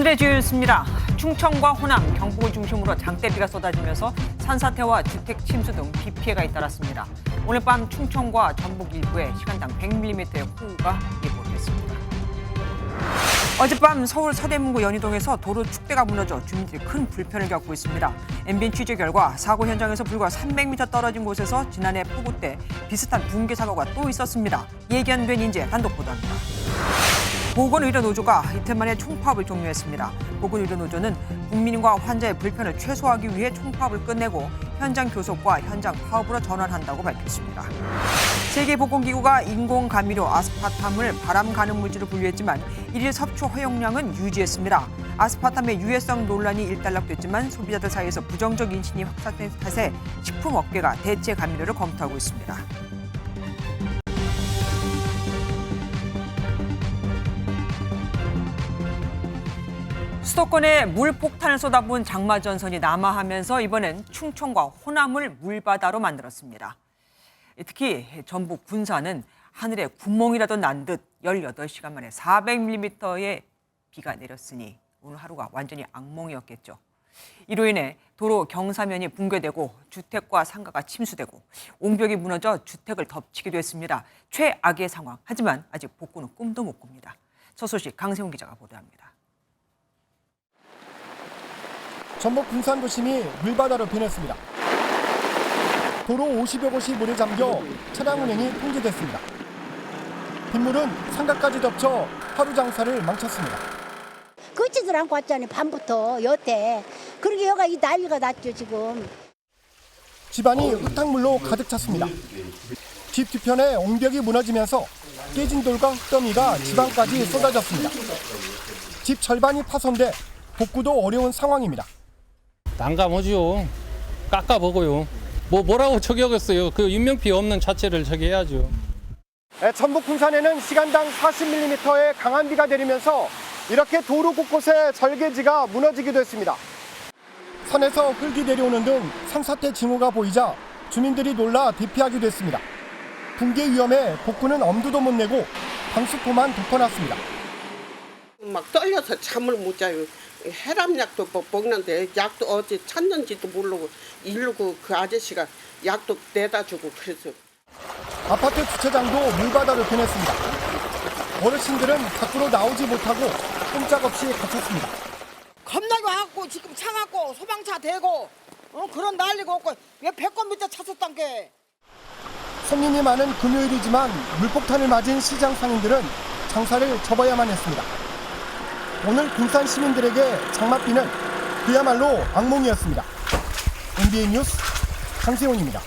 오늘의 주요였습니다. 충청과 호남, 경북을 중심으로 장대비가 쏟아지면서 산사태와 주택 침수 등 비 피해가 잇따랐습니다. 오늘 밤 충청과 전북 일부에 시간당 100mm의 호우가 예보됐습니다. 어젯밤 서울 서대문구 연희동에서 도로 축대가 무너져 주민들이 큰 불편을 겪고 있습니다. MBN 취재 결과 사고 현장에서 불과 300m 떨어진 곳에서 지난해 폭우 때 비슷한 붕괴 사고가 또 있었습니다. 예견된 인재 단독 보도합니다. 보건의료노조가 이틀 만에 총파업을 종료했습니다. 보건의료노조는 국민과 환자의 불편을 최소화하기 위해 총파업을 끝내고 현장 교섭과 현장 파업으로 전환한다고 밝혔습니다. 세계보건기구가 인공감미료 아스파탐을 바람 가는 물질로 분류했지만 일일 섭취 허용량은 유지했습니다. 아스파탐의 유해성 논란이 일단락됐지만 소비자들 사이에서 부정적 인식이 확산된 탓에 식품업계가 대체 감미료를 검토하고 있습니다. 수도권에 물폭탄을 쏟아부은 장마전선이 남하하면서 이번엔 충청과 호남을 물바다로 만들었습니다. 특히 전북 군산은 하늘에 구멍이라도 난 듯 18시간 만에 400mm의 비가 내렸으니 오늘 하루가 완전히 악몽이었겠죠. 이로 인해 도로 경사면이 붕괴되고 주택과 상가가 침수되고 옹벽이 무너져 주택을 덮치기도 했습니다. 최악의 상황. 하지만 아직 복구는 꿈도 못 꿉니다. 첫 소식 강세훈 기자가 보도합니다. 전북 군산 도심이 물바다로 변했습니다. 도로 50여 곳이 물에 잠겨 차량 운행이 통제됐습니다. 빗물은 상가까지 덮쳐 하루 장사를 망쳤습니다. 걷지들 않고 왔잖아요. 밤부터 여태. 그러게 여기가 이 난리가 났죠 지금. 집안이 흙탕물로 가득 찼습니다. 집 뒤편에 옹벽이 무너지면서 깨진 돌과 흙더미가 집안까지 쏟아졌습니다. 집 절반이 파손돼 복구도 어려운 상황입니다. 난감하죠. 깎아보고요. 뭐라고 저기하겠어요. 그 인명피해 없는 자체를 저기 해야죠. 전북 군산에는 시간당 40mm의 강한 비가 내리면서 이렇게 도로 곳곳에 절개지가 무너지기도 했습니다. 산에서 흙이 내려오는 등 산사태 징후가 보이자 주민들이 놀라 대피하기도 했습니다. 붕괴 위험에 복구는 엄두도 못 내고 방수포만 덮어놨습니다. 막 떨려서 잠을 못 자요. 혈압약도 먹는데 약도 어디 찾는지도 모르고 이러고 그 아저씨가 약도 내다 주고 그래서. 아파트 주차장도 물바다로 변했습니다. 어르신들은 밖으로 나오지 못하고 꼼짝없이 갇혔습니다. 겁나게 와갖고 지금 차 갖고 소방차 대고 그런 난리가 없고 왜 배꼽 밑에 찼었단 게. 손님이 많은 금요일이지만 물폭탄을 맞은 시장 상인들은 장사를 접어야만 했습니다. 오늘 군산 시민들에게 장맛비는 그야말로 악몽이었습니다. MBN 뉴스 강세훈입니다.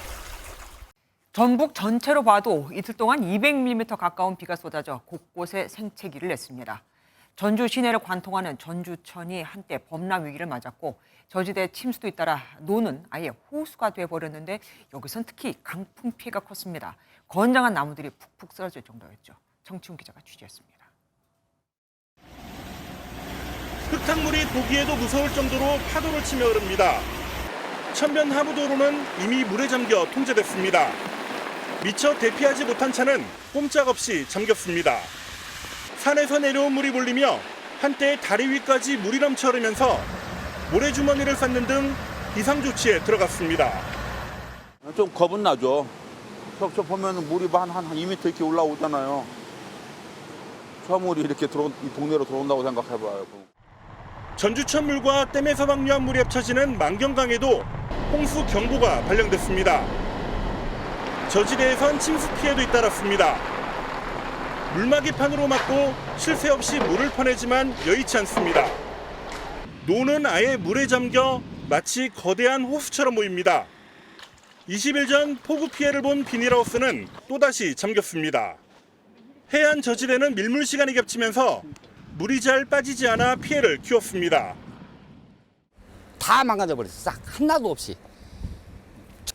전북 전체로 봐도 이틀 동안 200mm 가까운 비가 쏟아져 곳곳에 생채기를 냈습니다. 전주 시내를 관통하는 전주천이 한때 범람 위기를 맞았고 저지대 침수도 잇따라 노는 아예 호수가 돼버렸는데 여기선 특히 강풍 피해가 컸습니다. 건장한 나무들이 푹푹 쓰러질 정도였죠. 정치훈 기자가 취재했습니다. 흙탕물이 보기에도 무서울 정도로 파도를 치며 흐릅니다. 천변 하부도로는 이미 물에 잠겨 통제됐습니다. 미처 대피하지 못한 차는 꼼짝없이 잠겼습니다. 산에서 내려온 물이 몰리며 한때 다리 위까지 물이 넘쳐 흐르면서 모래주머니를 쌓는 등 비상조치에 들어갔습니다. 좀 겁은 나죠. 저 보면 물이 한 2m 이렇게 올라오잖아요. 저물이 이렇게 이 동네로 들어온다고 생각해봐요. 전주천 물과 댐에서 방류한 물이 합쳐지는 만경강에도 홍수 경보가 발령됐습니다. 저지대에선 침수 피해도 잇따랐습니다. 물막이판으로 막고 쉴 새 없이 물을 퍼내지만 여의치 않습니다. 노는 아예 물에 잠겨 마치 거대한 호수처럼 보입니다. 20일 전 폭우 피해를 본 비닐하우스는 또다시 잠겼습니다. 해안 저지대는 밀물 시간이 겹치면서 물이 잘 빠지지 않아 피해를 키웠습니다. 다 망가져버렸어. 싹 하나도 없이.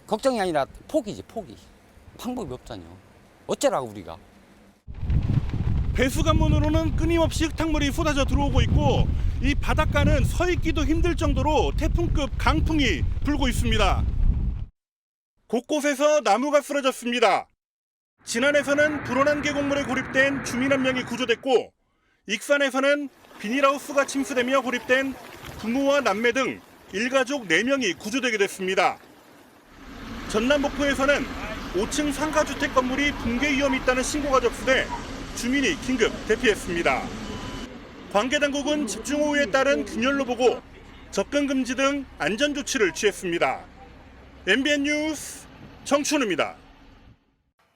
걱정이 아니라 포기지, 포기. 방법이 없잖아요. 어쩌라고 우리가. 배수관문으로는 끊임없이 흙탕물이 쏟아져 들어오고 있고 이 바닷가는 서 있기도 힘들 정도로 태풍급 강풍이 불고 있습니다. 곳곳에서 나무가 쓰러졌습니다. 진안에서는 불어난 계곡물에 고립된 주민 한 명이 구조됐고 익산에서는 비닐하우스가 침수되며 고립된 부모와 남매 등 일가족 4명이 구조되게 됐습니다. 전남 목포에서는 5층 상가주택 건물이 붕괴 위험이 있다는 신고가 접수돼 주민이 긴급 대피했습니다. 관계당국은 집중호우에 따른 균열로 보고 접근 금지 등 안전 조치를 취했습니다. MBN 뉴스 정춘우입니다.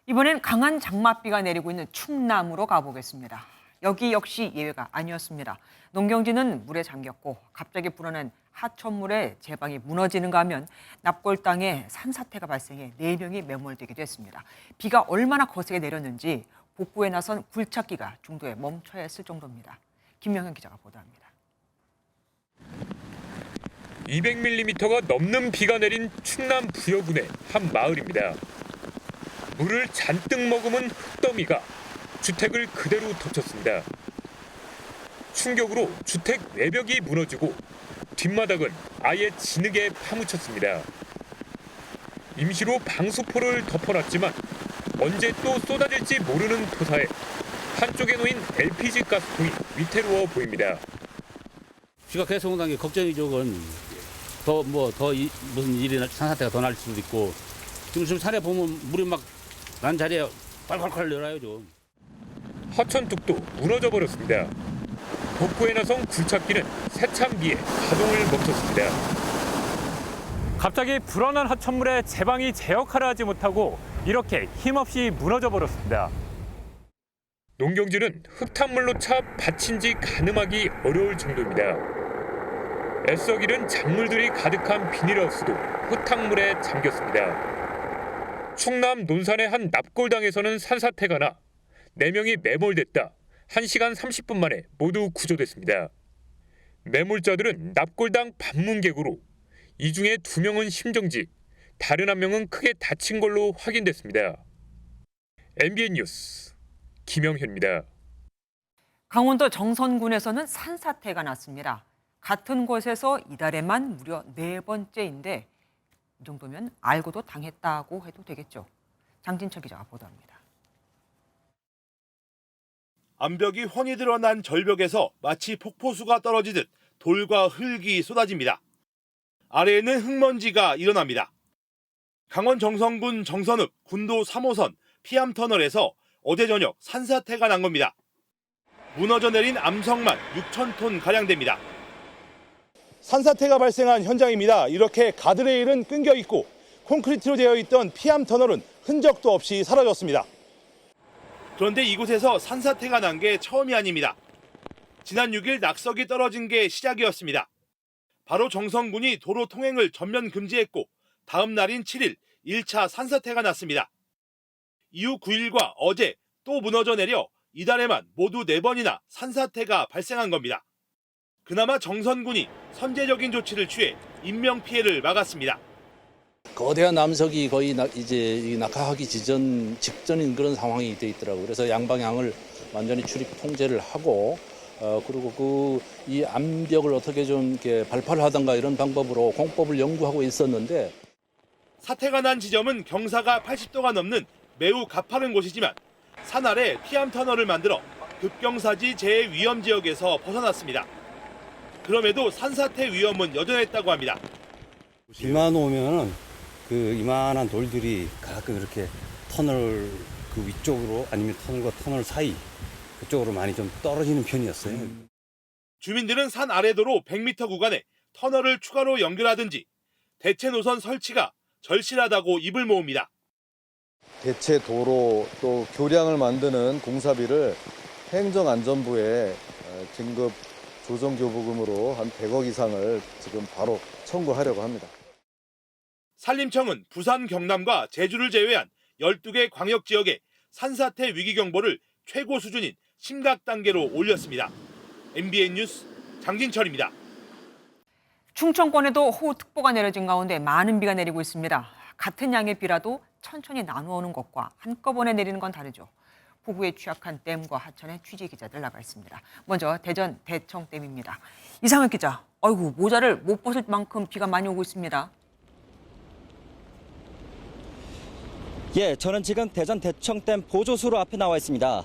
이번엔 강한 장맛비가 내리고 있는 충남으로 가보겠습니다. 여기 역시 예외가 아니었습니다. 농경지는 물에 잠겼고 갑자기 불어난 하천물에 제방이 무너지는가 하면 납골당에 산사태가 발생해 4명이 매몰되기도 했습니다. 비가 얼마나 거세게 내렸는지 복구에 나선 굴착기가 중도에 멈춰야 했을 정도입니다. 김명현 기자가 보도합니다. 200mm가 넘는 비가 내린 충남 부여군의 한 마을입니다. 물을 잔뜩 머금은 흙더미가 주택을 그대로 덮쳤습니다. 충격으로 주택 외벽이 무너지고 뒷마당은 아예 진흙에 파묻혔습니다. 임시로 방수포를 덮어놨지만 언제 또 쏟아질지 모르는 토사에 한쪽에 놓인 LPG 가스통이 위태로워 보입니다. 비가 계속 온다는 게 걱정이죠. 그건 무슨 일이 산사태가 더 날 수도 있고 지금 산에 보면 물이 막 난 자리에 콸콸콸 내려야죠. 하천뚝도 무너져 버렸습니다. 복구에 나선 굴착기는 세찬 비에 가동을 멈췄습니다. 갑자기 불어난 하천물에 제방이 제 역할을 하지 못하고 이렇게 힘없이 무너져 버렸습니다. 농경지는 흙탕물로 차 받친지 가늠하기 어려울 정도입니다. 애써 기른 작물들이 가득한 비닐하우스도 흙탕물에 잠겼습니다. 충남 논산의 한 납골당에서는 산사태가 나 4명이 매몰됐다. 1시간 30분 만에 모두 구조됐습니다. 매몰자들은 납골당 방문객으로 이 중에 2명은 심정지, 다른 1명은 크게 다친 걸로 확인됐습니다. MBN 뉴스 김영현입니다. 강원도 정선군에서는 산사태가 났습니다. 같은 곳에서 이달에만 무려 4번째인데 이 정도면 알고도 당했다고 해도 되겠죠. 장진철 기자가 보도합니다. 암벽이 훤히 드러난 절벽에서 마치 폭포수가 떨어지듯 돌과 흙이 쏟아집니다. 아래에는 흙먼지가 일어납니다. 강원 정선군 정선읍 군도 3호선 피암터널에서 어제 저녁 산사태가 난 겁니다. 무너져 내린 암석만 6,000톤가량 됩니다. 산사태가 발생한 현장입니다. 이렇게 가드레일은 끊겨 있고 콘크리트로 되어 있던 피암터널은 흔적도 없이 사라졌습니다. 그런데 이곳에서 산사태가 난 게 처음이 아닙니다. 지난 6일 낙석이 떨어진 게 시작이었습니다. 바로 정선군이 도로 통행을 전면 금지했고 다음 날인 7일 1차 산사태가 났습니다. 이후 9일과 어제 또 무너져 내려 이달에만 모두 4번이나 산사태가 발생한 겁니다. 그나마 정선군이 선제적인 조치를 취해 인명피해를 막았습니다. 거대한 남석이 거의 이제 낙하하기 직전인 그런 상황이 돼 있더라고요. 그래서 양방향을 완전히 출입 통제를 하고 그리고 이 암벽을 어떻게 좀 이렇게 발파를 하던가 이런 방법으로 공법을 연구하고 있었는데 사태가 난 지점은 경사가 80도가 넘는 매우 가파른 곳이지만 산 아래 피암터널을 만들어 급경사지 재해 위험 지역에서 벗어났습니다. 그럼에도 산사태 위험은 여전했다고 합니다. 비만 오면은 그 이만한 돌들이 가끔 이렇게 터널 그 위쪽으로 아니면 터널과 터널 사이 그쪽으로 많이 좀 떨어지는 편이었어요. 주민들은 산 아래도로 100m 구간에 터널을 추가로 연결하든지 대체 노선 설치가 절실하다고 입을 모읍니다. 대체 도로 또 교량을 만드는 공사비를 행정안전부에 긴급 조정교부금으로 한 100억 이상을 지금 바로 청구하려고 합니다. 산림청은 부산, 경남과 제주를 제외한 12개 광역지역에 산사태 위기경보를 최고 수준인 심각 단계로 올렸습니다. MBN 뉴스 장진철입니다. 충청권에도 호우특보가 내려진 가운데 많은 비가 내리고 있습니다. 같은 양의 비라도 천천히 나누어오는 것과 한꺼번에 내리는 건 다르죠. 폭우에 취약한 댐과 하천에 취재 기자들 나가 있습니다. 먼저 대전 대청댐입니다. 이상혁 기자, 아이고 모자를 못 벗을 만큼 비가 많이 오고 있습니다. 예, 저는 지금 대전 대청댐 보조수로 앞에 나와 있습니다.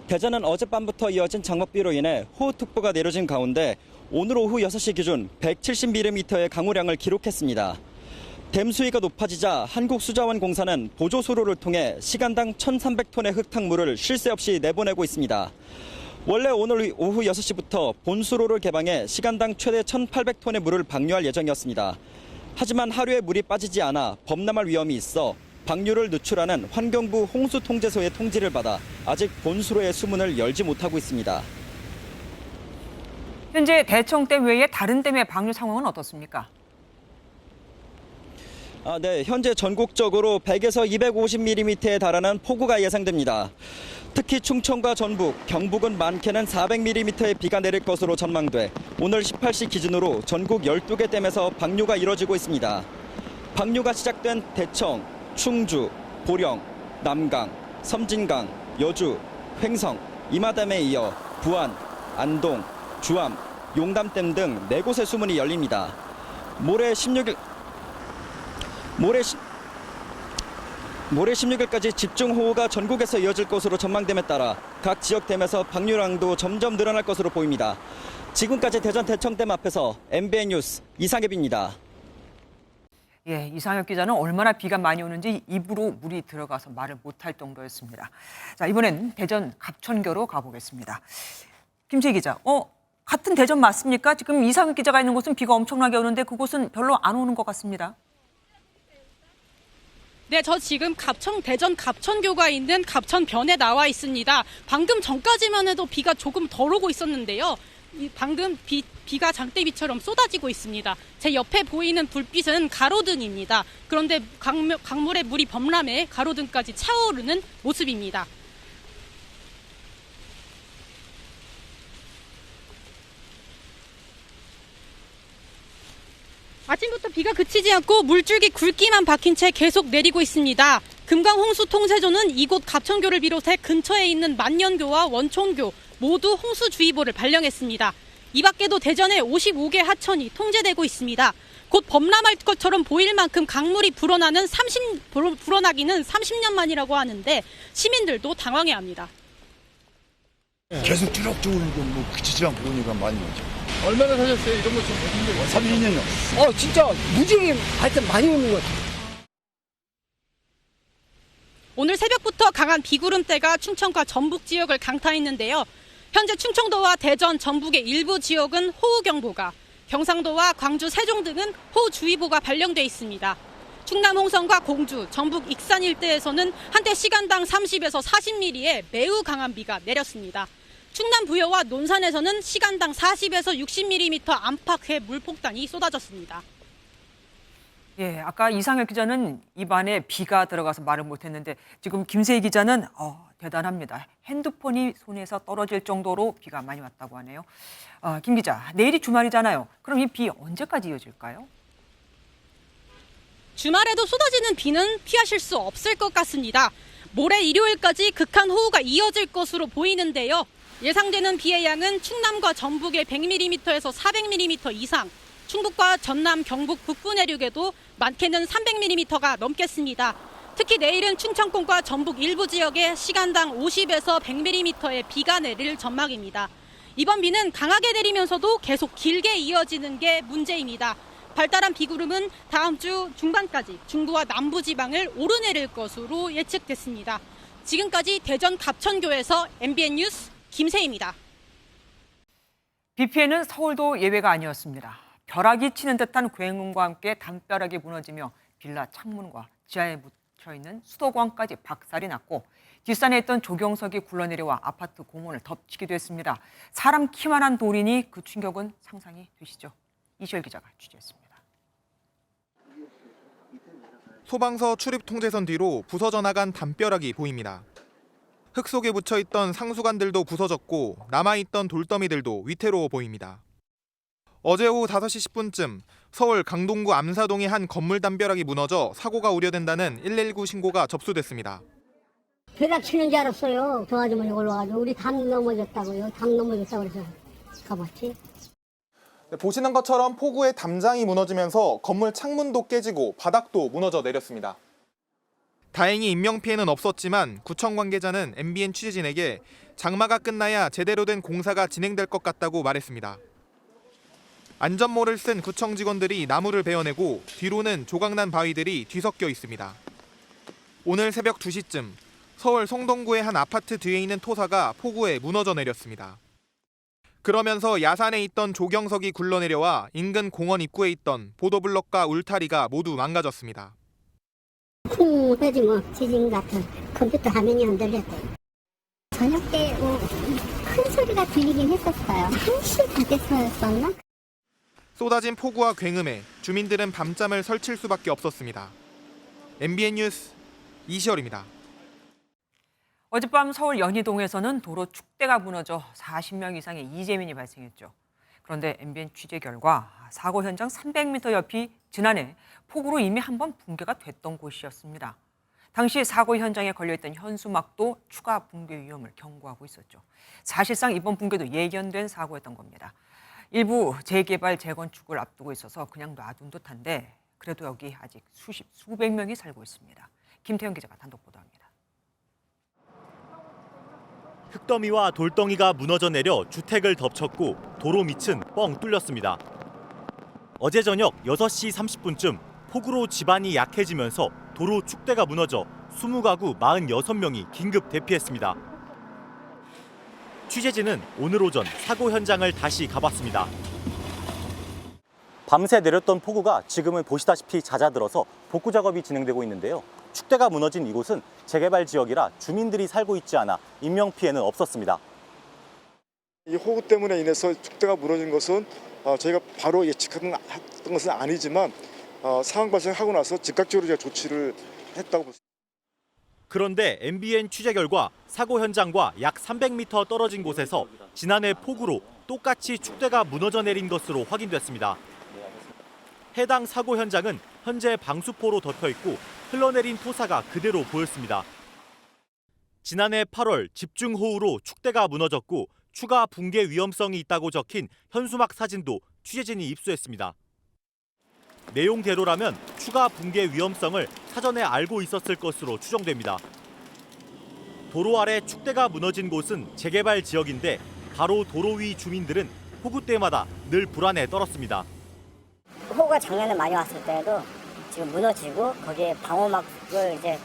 대전은 어젯밤부터 이어진 장맛비로 인해 호우특보가 내려진 가운데 오늘 오후 6시 기준 170mm의 강우량을 기록했습니다. 댐 수위가 높아지자 한국수자원공사는 보조수로를 통해 시간당 1,300톤의 흙탕물을 쉴 새 없이 내보내고 있습니다. 원래 오늘 오후 6시부터 본수로를 개방해 시간당 최대 1,800톤의 물을 방류할 예정이었습니다. 하지만 하류에 물이 빠지지 않아 범람할 위험이 있어 방류를 늦추라는 환경부 홍수통제소의 통지를 받아 아직 본수로의 수문을 열지 못하고 있습니다. 현재 대청댐 외에 다른 댐의 방류 상황은 어떻습니까? 네, 현재 전국적으로 100에서 250mm에 달하는 폭우가 예상됩니다. 특히 충청과 전북, 경북은 많게는 400mm의 비가 내릴 것으로 전망돼 오늘 18시 기준으로 전국 12개 댐에서 방류가 이뤄지고 있습니다. 방류가 시작된 대청, 충주, 보령, 남강, 섬진강, 여주, 횡성, 임하댐에 이어 부안, 안동, 주암, 용담댐 등 4곳의 수문이 열립니다. 모레 16일까지 집중호우가 전국에서 이어질 것으로 전망됨에 따라 각 지역 댐에서 방류량도 점점 늘어날 것으로 보입니다. 지금까지 대전 대청댐 앞에서 MBN 뉴스 이상엽입니다. 예, 이상엽 기자는 얼마나 비가 많이 오는지 입으로 물이 들어가서 말을 못할 정도였습니다. 자, 이번엔 대전 갑천교로 가보겠습니다. 김채희 기자, 같은 대전 맞습니까? 지금 이상엽 기자가 있는 곳은 비가 엄청나게 오는데 그곳은 별로 안 오는 것 같습니다. 네, 저 지금 대전 갑천교가 있는 갑천변에 나와 있습니다. 방금 전까지만 해도 비가 조금 덜 오고 있었는데요. 방금 비가 장대비처럼 쏟아지고 있습니다. 제 옆에 보이는 불빛은 가로등입니다. 그런데 강물에 물이 범람해 가로등까지 차오르는 모습입니다. 아침부터 비가 그치지 않고 물줄기 굵기만 박힌 채 계속 내리고 있습니다. 금강홍수통제소는 이곳 갑천교를 비롯해 근처에 있는 만년교와 원촌교 모두 홍수주의보를 발령했습니다. 이 밖에도 대전에 55개 하천이 통제되고 있습니다. 곧 범람할 것처럼 보일 만큼 강물이 불어나기는 30년 만이라고 하는데 시민들도 당황해합니다. 계속 쭈룩쭈룩 뭐 그치지 않고 오니까 많이 오죠. 얼마나 사셨어요? 이런 거 좀 보신데. 32년요. 진짜 무지개 하여튼 많이 오는 것 같아요. 오늘 새벽부터 강한 비구름대가 충청과 전북 지역을 강타했는데요. 현재 충청도와 대전, 전북의 일부 지역은 호우경보가, 경상도와 광주, 세종 등은 호우주의보가 발령돼 있습니다. 충남 홍성과 공주, 전북 익산 일대에서는 한때 시간당 30에서 40mm의 매우 강한 비가 내렸습니다. 충남 부여와 논산에서는 시간당 40에서 60mm 안팎의 물폭탄이 쏟아졌습니다. 예, 아까 이상엽 기자는 입안에 비가 들어가서 말을 못했는데 지금 김세희 기자는 대단합니다. 핸드폰이 손에서 떨어질 정도로 비가 많이 왔다고 하네요. 김 기자, 내일이 주말이잖아요. 그럼 이 비 언제까지 이어질까요? 주말에도 쏟아지는 비는 피하실 수 없을 것 같습니다. 모레 일요일까지 극한 호우가 이어질 것으로 보이는데요. 예상되는 비의 양은 충남과 전북의 100mm에서 400mm 이상, 충북과 전남, 경북 북부 내륙에도 많게는 300mm가 넘겠습니다. 특히 내일은 충청권과 전북 일부 지역에 시간당 50에서 100mm의 비가 내릴 전망입니다. 이번 비는 강하게 내리면서도 계속 길게 이어지는 게 문제입니다. 발달한 비구름은 다음 주 중반까지 중부와 남부 지방을 오르내릴 것으로 예측됐습니다. 지금까지 대전 갑천교에서 MBN 뉴스 김세희입니다. 비 피해는 서울도 예외가 아니었습니다. 벼락이 치는 듯한 굉음과 함께 담벼락이 무너지며 빌라 창문과 지하에 묻혀있는 수도관까지 박살이 났고 뒷산에 있던 조경석이 굴러내려와 아파트 공원을 덮치기도 했습니다. 사람 키만한 돌이니 그 충격은 상상이 되시죠? 이시열 기자가 취재했습니다. 소방서 출입 통제선 뒤로 부서져 나간 담벼락이 보입니다. 흙 속에 묻혀있던 상수관들도 부서졌고 남아있던 돌더미들도 위태로워 보입니다. 어제 오후 5시 10분쯤 서울 강동구 암사동의 한 건물 담벼락이 무너져 사고가 우려된다는 119 신고가 접수됐습니다. 벼락 치는 줄 알았어요. 그 아주머니 올라가지고 우리 담 넘어졌다고요. 담 넘어졌다고 그래서 가봤지. 보시는 것처럼 폭우에 담장이 무너지면서 건물 창문도 깨지고 바닥도 무너져 내렸습니다. 다행히 인명피해는 없었지만 구청 관계자는 MBN 취재진에게 장마가 끝나야 제대로 된 공사가 진행될 것 같다고 말했습니다. 안전모를 쓴 구청 직원들이 나무를 베어내고 뒤로는 조각난 바위들이 뒤섞여 있습니다. 오늘 새벽 2시쯤 서울 성동구의 한 아파트 뒤에 있는 토사가 폭우에 무너져 내렸습니다. 그러면서 야산에 있던 조경석이 굴러내려와 인근 공원 입구에 있던 보도블럭과 울타리가 모두 망가졌습니다. 쿵 해지 뭐 지진 같은 컴퓨터 화면이 흔들렸대요. 저녁 때 큰 소리가 들리긴 했었어요. 1시 다 됐었나? 쏟아진 폭우와 굉음에 주민들은 밤잠을 설칠 수밖에 없었습니다. MBN 뉴스 이시열입니다. 어젯밤 서울 연희동에서는 도로 축대가 무너져 40명 이상의 이재민이 발생했죠. 그런데 MBN 취재 결과 사고 현장 300m 옆이 지난해 폭우로 이미 한 번 붕괴가 됐던 곳이었습니다. 당시 사고 현장에 걸려있던 현수막도 추가 붕괴 위험을 경고하고 있었죠. 사실상 이번 붕괴도 예견된 사고였던 겁니다. 일부 재개발, 재건축을 앞두고 있어서 그냥 놔둔 듯한데 그래도 여기 아직 수백 명이 살고 있습니다. 김태형 기자가 단독 보도합니다. 흙더미와 돌덩이가 무너져 내려 주택을 덮쳤고 도로 밑은 뻥 뚫렸습니다. 어제 저녁 6시 30분쯤 폭우로 지반이 약해지면서 도로 축대가 무너져 20가구 46명이 긴급 대피했습니다. 취재진은 오늘 오전 사고 현장을 다시 가봤습니다. 밤새 내렸던 폭우가 지금은 보시다시피 잦아들어서 복구 작업이 진행되고 있는데요. 축대가 무너진 이곳은 재개발 지역이라 주민들이 살고 있지 않아 인명 피해는 없었습니다. 이 폭우 때문에 인해서 축대가 무너진 것은 저희가 바로 예측했던 것은 아니지만 상황 발생하고 나서 즉각적으로 제가 조치를 했다고 볼 수 있습니다. 그런데 MBN 취재 결과 사고 현장과 약 300m 떨어진 곳에서 지난해 폭우로 똑같이 축대가 무너져 내린 것으로 확인됐습니다. 해당 사고 현장은 현재 방수포로 덮여 있고 흘러내린 토사가 그대로 보였습니다. 지난해 8월 집중호우로 축대가 무너졌고 추가 붕괴 위험성이 있다고 적힌 현수막 사진도 취재진이 입수했습니다. 내용대로라면 추가 붕괴 위험성을 사전에 알고 있었을 것으로 추정됩니다. 도로 아래 축대가 무너진 곳은 재개발 지역인데 바로 도로 위 주민들은 폭우 때마다 늘 불안에 떨었습니다. 호우가 작년에 많이 왔을 때도 지금 무너지고 거기에 방호막을 이제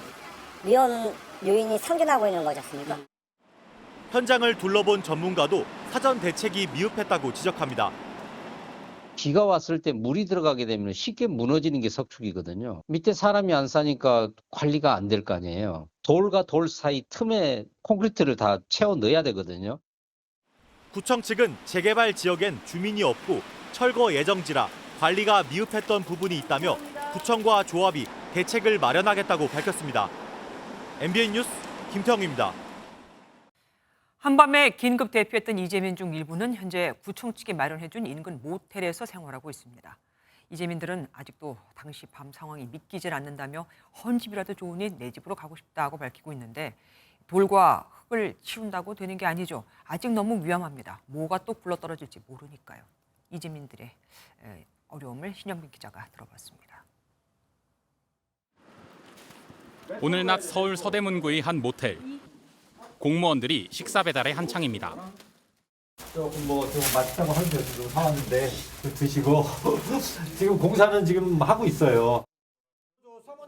위험 요인이 상존하고 있는 거지 않습니까? 현장을 둘러본 전문가도 사전 대책이 미흡했다고 지적합니다. 비가 왔을 때 물이 들어가게 되면 쉽게 무너지는 게 석축이거든요. 밑에 사람이 안 사니까 관리가 안 될 거 아니에요. 돌과 돌 사이 틈에 콘크리트를 다 채워 넣어야 되거든요. 구청 측은 재개발 지역엔 주민이 없고 철거 예정지라 관리가 미흡했던 부분이 있다며 구청과 조합이 대책을 마련하겠다고 밝혔습니다. MBN 뉴스 김태형입니다. 한밤에 긴급 대피했던 이재민 중 일부는 현재 구청 측이 마련해준 인근 모텔에서 생활하고 있습니다. 이재민들은 아직도 당시 밤 상황이 믿기질 않는다며 헌 집이라도 좋으니 내 집으로 가고 싶다고 밝히고 있는데 돌과 흙을 치운다고 되는 게 아니죠. 아직 너무 위험합니다. 뭐가 또 굴러떨어질지 모르니까요. 이재민들의 어려움을 신영빈 기자가 들어봤습니다. 오늘 낮 서울 서대문구의 한 모텔. 공무원들이 식사 배달에 한창입니다. 조금 맛있다고 하는데 좀 사왔는데 드시고 지금 공사는 지금 하고 있어요.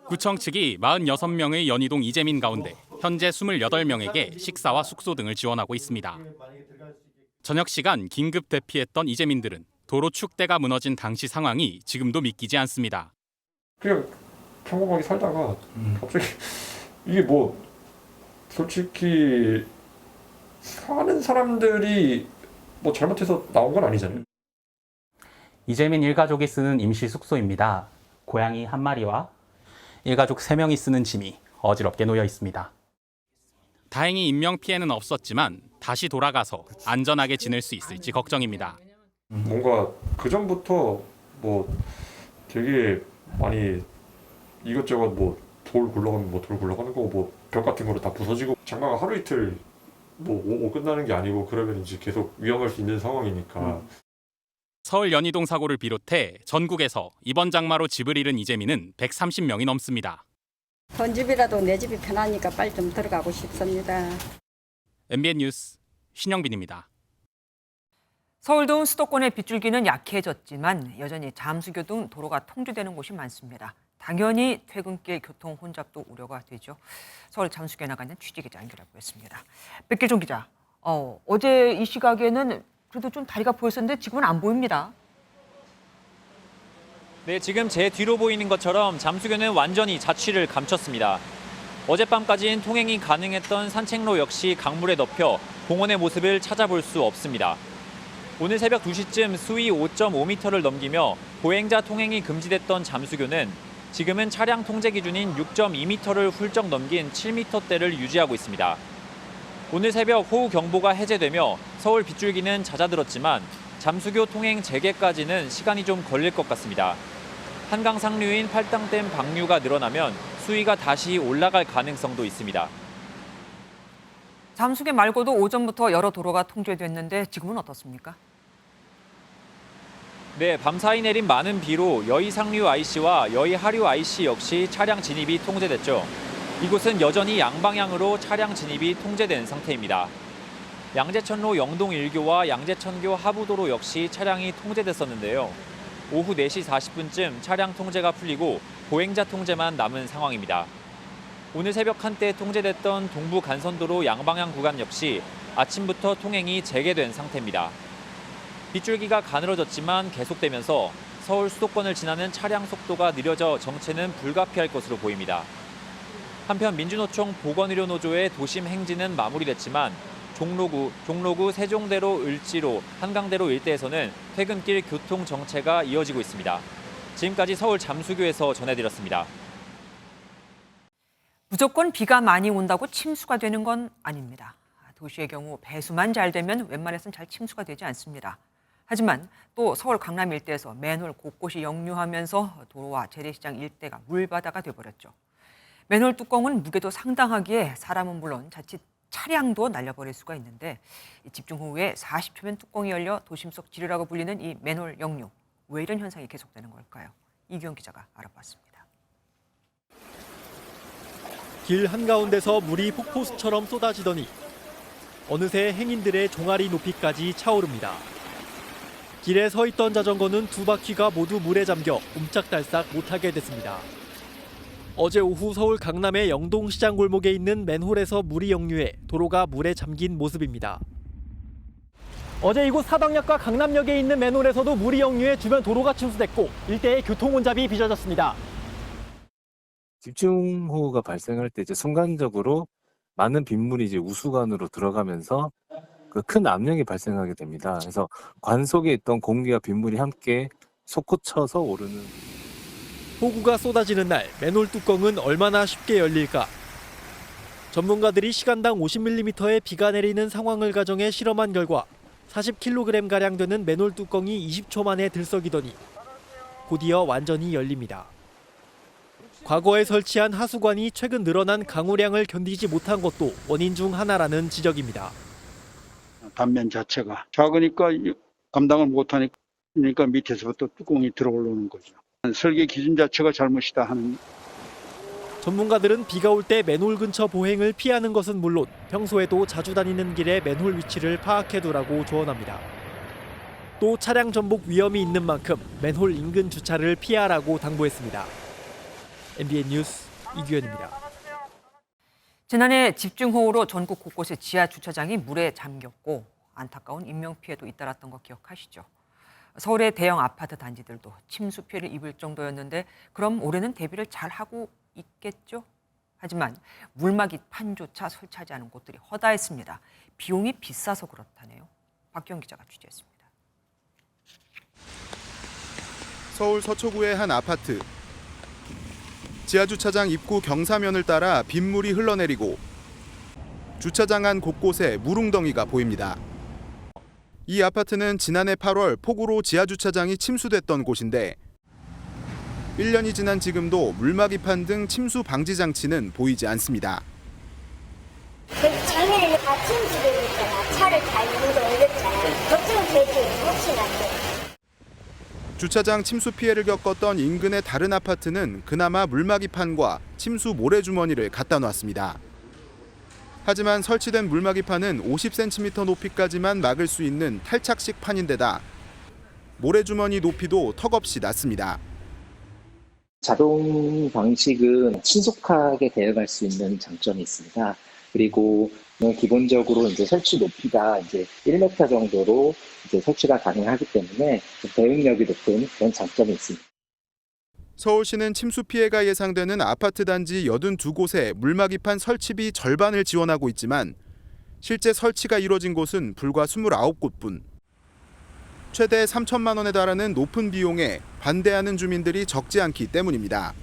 구청 측이 46명의 연희동 이재민 가운데 현재 28명에게 식사와 숙소 등을 지원하고 있습니다. 저녁 시간 긴급 대피했던 이재민들은 도로 축대가 무너진 당시 상황이 지금도 믿기지 않습니다. 그냥 평범하게 살다가 갑자기 이게 솔직히 사는 사람들이 잘못해서 나온 건 아니잖아요. 이재민 일가족이 쓰는 임시 숙소입니다. 고양이 1마리와 일가족 3명이 쓰는 짐이 어지럽게 놓여 있습니다. 다행히 인명 피해는 없었지만 다시 돌아가서 안전하게 지낼 수 있을지 걱정입니다. 뭔가 그 전부터 되게 많이 이것저것 돌 굴러가면 돌 굴러가는 거고 벽 같은 거로 다 부서지고 장마가 하루 이틀 오고 끝나는 게 아니고 그러면 이제 계속 위험할 수 있는 상황이니까. 서울 연희동 사고를 비롯해 전국에서 이번 장마로 집을 잃은 이재민은 130명이 넘습니다. 본 집이라도 내 집이 편하니까 빨리 좀 들어가고 싶습니다. MBN 뉴스 신영빈입니다. 서울도 수도권의 빗줄기는 약해졌지만 여전히 잠수교 등 도로가 통제되는 곳이 많습니다. 당연히 퇴근길 교통 혼잡도 우려가 되죠. 서울 잠수교에 나가는 취재기자 연결해보겠습니다. 백길종 기자, 어제 이 시각에는 그래도 좀 다리가 보였었는데 지금은 안 보입니다. 네, 지금 제 뒤로 보이는 것처럼 잠수교는 완전히 자취를 감췄습니다. 어젯밤까지는 통행이 가능했던 산책로 역시 강물에 덮여 공원의 모습을 찾아볼 수 없습니다. 오늘 새벽 2시쯤 수위 5.5m를 넘기며 보행자 통행이 금지됐던 잠수교는 지금은 차량 통제 기준인 6.2m를 훌쩍 넘긴 7m대를 유지하고 있습니다. 오늘 새벽 호우 경보가 해제되며 서울 빗줄기는 잦아들었지만 잠수교 통행 재개까지는 시간이 좀 걸릴 것 같습니다. 한강 상류인 팔당댐 방류가 늘어나면 수위가 다시 올라갈 가능성도 있습니다. 잠수교 말고도 오전부터 여러 도로가 통제됐는데 지금은 어떻습니까? 네, 밤사이 내린 많은 비로 여의 상류 IC와 여의 하류 IC 역시 차량 진입이 통제됐죠. 이곳은 여전히 양방향으로 차량 진입이 통제된 상태입니다. 양재천로 영동 1교와 양재천교 하부도로 역시 차량이 통제됐었는데요. 오후 4시 40분쯤 차량 통제가 풀리고 보행자 통제만 남은 상황입니다. 오늘 새벽 한때 통제됐던 동부 간선도로 양방향 구간 역시 아침부터 통행이 재개된 상태입니다. 빗줄기가 가늘어졌지만 계속되면서 서울 수도권을 지나는 차량 속도가 느려져 정체는 불가피할 것으로 보입니다. 한편 민주노총 보건의료노조의 도심 행진은 마무리됐지만 종로구 세종대로 을지로 한강대로 일대에서는 퇴근길 교통 정체가 이어지고 있습니다. 지금까지 서울 잠수교에서 전해드렸습니다. 무조건 비가 많이 온다고 침수가 되는 건 아닙니다. 도시의 경우 배수만 잘 되면 웬만해서는 잘 침수가 되지 않습니다. 하지만 또 서울 강남 일대에서 맨홀 곳곳이 역류하면서 도로와 재래시장 일대가 물바다가 돼버렸죠. 맨홀 뚜껑은 무게도 상당하기에 사람은 물론 자칫 차량도 날려버릴 수가 있는데 집중호우에 40초면 뚜껑이 열려 도심 속 지뢰라고 불리는 이 맨홀 역류. 왜 이런 현상이 계속되는 걸까요? 이규영 기자가 알아봤습니다. 길 한가운데서 물이 폭포수처럼 쏟아지더니 어느새 행인들의 종아리 높이까지 차오릅니다. 길에 서 있던 자전거는 두 바퀴가 모두 물에 잠겨 옴짝달싹 못하게 됐습니다. 어제 오후 서울 강남의 영동시장 골목에 있는 맨홀에서 물이 역류해 도로가 물에 잠긴 모습입니다. 어제 이곳 사당역과 강남역에 있는 맨홀에서도 물이 역류해 주변 도로가 침수됐고 일대의 교통 혼잡이 빚어졌습니다. 집중호우가 발생할 때 이제 순간적으로 많은 빗물이 이제 우수관으로 들어가면서 그 큰 압력이 발생하게 됩니다. 그래서 관 속에 있던 공기와 빗물이 함께 솟구쳐서 오르는. 폭우가 쏟아지는 날 맨홀 뚜껑은 얼마나 쉽게 열릴까? 전문가들이 시간당 50mm의 비가 내리는 상황을 가정해 실험한 결과 40kg가량 되는 맨홀 뚜껑이 20초 만에 들썩이더니 곧이어 완전히 열립니다. 과거에 설치한 하수관이 최근 늘어난 강우량을 견디지 못한 것도 원인 중 하나라는 지적입니다. 단면 자체가 작으니까 감당을 못하니까 밑에서부터 뚜껑이 들어올라오는 거죠. 설계 기준 자체가 잘못이다 하는. 전문가들은 비가 올 때 맨홀 근처 보행을 피하는 것은 물론 평소에도 자주 다니는 길의 맨홀 위치를 파악해두라고 조언합니다. 또 차량 전복 위험이 있는 만큼 맨홀 인근 주차를 피하라고 당부했습니다. MBN 뉴스 이규현입니다. 지난해 집중호우로 전국 곳곳에 지하 주차장이 물에 잠겼고 안타까운 인명피해도 잇따랐던 거 기억하시죠? 서울의 대형 아파트 단지들도 침수 피해를 입을 정도였는데 그럼 올해는 대비를 잘 하고 있겠죠? 하지만 물막이 판조차 설치하지 않은 곳들이 허다했습니다. 비용이 비싸서 그렇다네요. 박기영 기자가 취재했습니다. 서울 서초구의 한 아파트. 지하주차장 입구 경사면을 따라 빗물이 흘러내리고 주차장 안 곳곳에 물웅덩이가 보입니다. 이 아파트는 지난해 8월 폭우로 지하주차장이 침수됐던 곳인데 1년이 지난 지금도 물막이판 등 침수 방지 장치는 보이지 않습니다. 작년에 다 침수되고 있잖아. 차를 달리는 거 어렵잖아. 걱정되지. 혹시나. 주차장 침수 피해를 겪었던 인근의 다른 아파트는 그나마 물막이판과 침수 모래주머니를 갖다 놨습니다. 하지만 설치된 물막이판은 50cm 높이까지만 막을 수 있는 탈착식 판인데다 모래주머니 높이도 턱없이 낮습니다. 자동 방식은 신속하게 대응할 수 있는 장점이 있습니다. 그리고 기본적으로 이제 설치 높이가 이제 1m 정도로 이제 설치가 가능하기 때문에 대응력이 높은 그런 장점이 있습니다. 서울시는 침수 피해가 예상되는 아파트 단지 82곳에 물막이판 설치비 절반을 지원하고 있지만 실제 설치가 이뤄진 곳은 불과 29곳뿐. 최대 3천만 원에 달하는 높은 비용에 반대하는 주민들이 적지 않기 때문입니다.